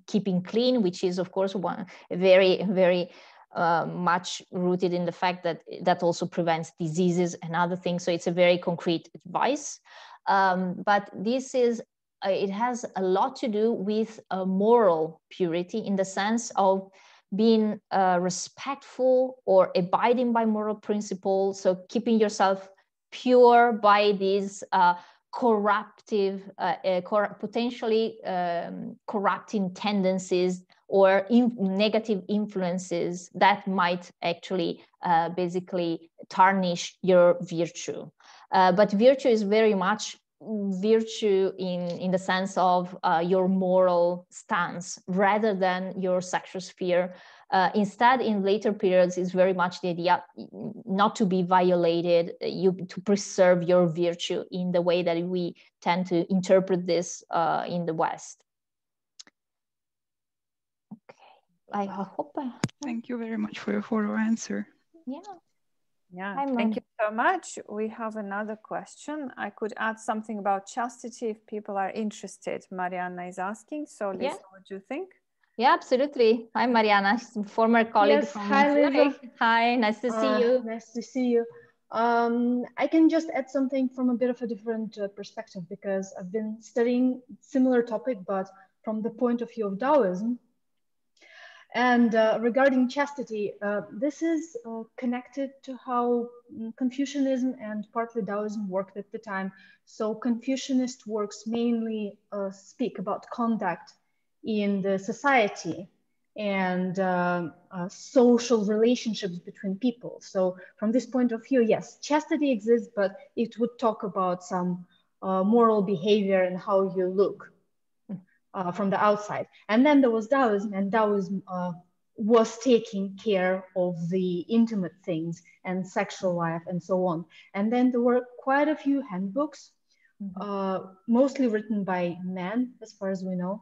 keeping clean, which is, of course, one very, very much rooted in the fact that that also prevents diseases and other things. So it's a very concrete advice. But this is, it has a lot to do with moral purity, in the sense of being respectful or abiding by moral principles. So keeping yourself pure by these corruptive, potentially corrupting tendencies or negative influences that might actually basically tarnish your virtue. But virtue is very much virtue in the sense of your moral stance rather than your sexual sphere. Instead, in later periods, is very much the idea not to be violated, to preserve your virtue in the way that we tend to interpret this in the West. I hope. Thank you very much for your thorough answer. Yeah. Yeah, Hi, thank you so much. We have another question. I could add something about chastity if people are interested. Mariana is asking. So, Lisa, what do you think? Yeah, absolutely. Hi, Mariana, former colleague yes, from hi, Lisa. Hi, nice to see you. Nice to see you. I can just add something from a bit of a different perspective, because I've been studying similar topic, but from the point of view of Taoism. And regarding chastity, this is connected to how Confucianism and partly Taoism worked at the time. So Confucianist works mainly speak about conduct in the society and social relationships between people. So from this point of view, yes, chastity exists, but it would talk about some moral behavior and how you look from the outside. And then there was Taoism, and Taoism was taking care of the intimate things and sexual life and so on. And then there were quite a few handbooks, mostly written by men, as far as we know.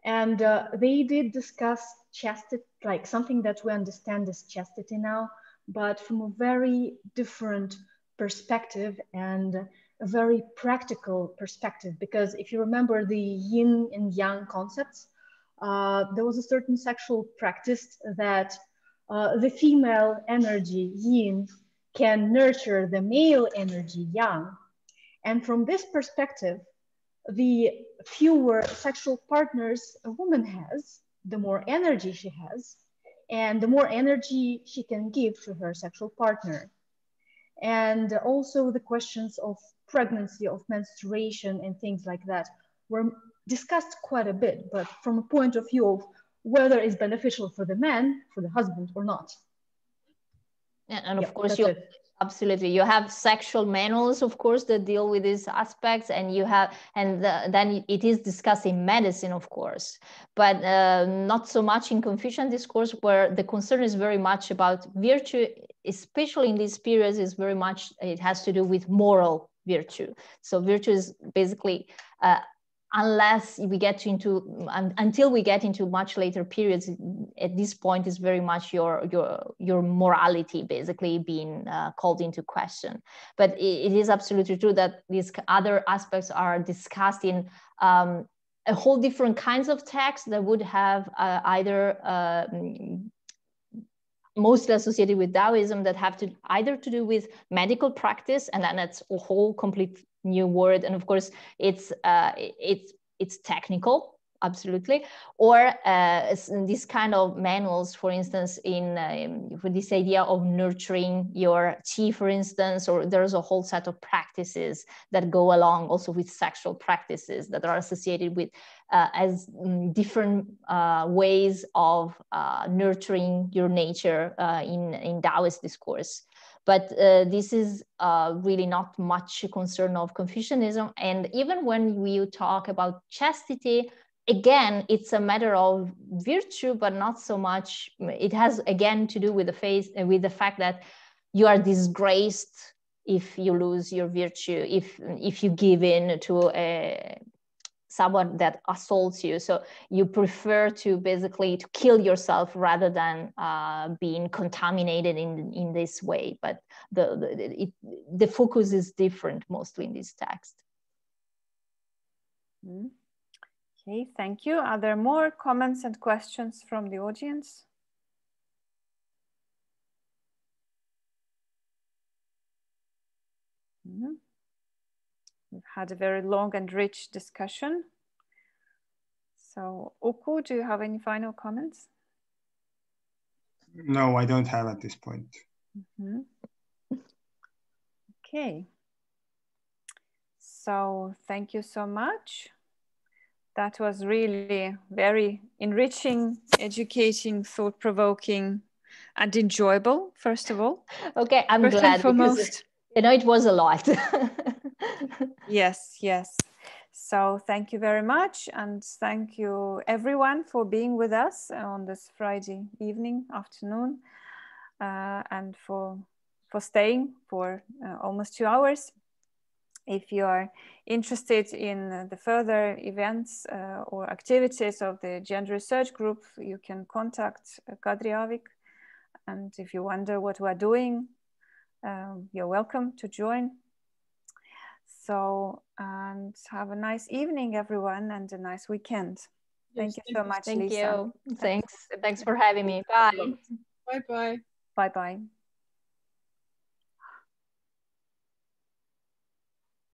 And they did discuss chastity, like something that we understand as chastity now, but from a very different perspective and a very practical perspective. Because if you remember the yin and yang concepts, there was a certain sexual practice that the female energy yin can nurture the male energy yang. And from this perspective, the fewer sexual partners a woman has, the more energy she has, and the more energy she can give to her sexual partner. And also the questions of pregnancy, of menstruation, and things like that were discussed quite a bit, but from a point of view of whether it's beneficial for the man, for the husband, or not. And of course, absolutely, you have sexual manuals, of course, that deal with these aspects, and you have, then it is discussed in medicine, of course, but not so much in Confucian discourse, where the concern is very much about virtue, especially in these periods, is very much, it has to do with moral virtue. So virtue is basically, unless we get into, until we get into much later periods, at this point is very much your morality basically being called into question. But it is absolutely true that these other aspects are discussed in a whole different kinds of texts that would have either mostly associated with Taoism, that have to either to do with medical practice, and then it's a whole complete new word. And of course, it's technical, absolutely. Or this kind of manuals, for instance, for this idea of nurturing your chi, for instance, or there's a whole set of practices that go along also with sexual practices that are associated with as different ways of nurturing your nature in Taoist discourse. But this is really not much a concern of Confucianism. And even when we talk about chastity, again, it's a matter of virtue, but not so much. It has again to do with the fact that you are disgraced if you lose your virtue, if you give in to someone that assaults you. So you prefer to basically to kill yourself rather than being contaminated in this way. But the focus is different mostly in this text. Okay, thank you. Are there more comments and questions from the audience? We've had a very long and rich discussion. So, Uku, do you have any final comments? No, I don't have at this point. Okay. So, thank you so much. That was really very enriching, educating, thought-provoking, and enjoyable, first of all. Okay, I'm first glad and foremost. Because, it was a lot. Yes, yes. So thank you very much. And thank you everyone for being with us on this Friday evening, afternoon, and for staying for almost 2 hours. If you are interested in the further events or activities of the Gender Research Group, you can contact Kadri Avik. And if you wonder what we're doing, you're welcome to join. So, and have a nice evening, everyone, and a nice weekend. Thank you so much, Thank Lisa. you. Thanks for having me. Bye. Bye-bye. Bye-bye.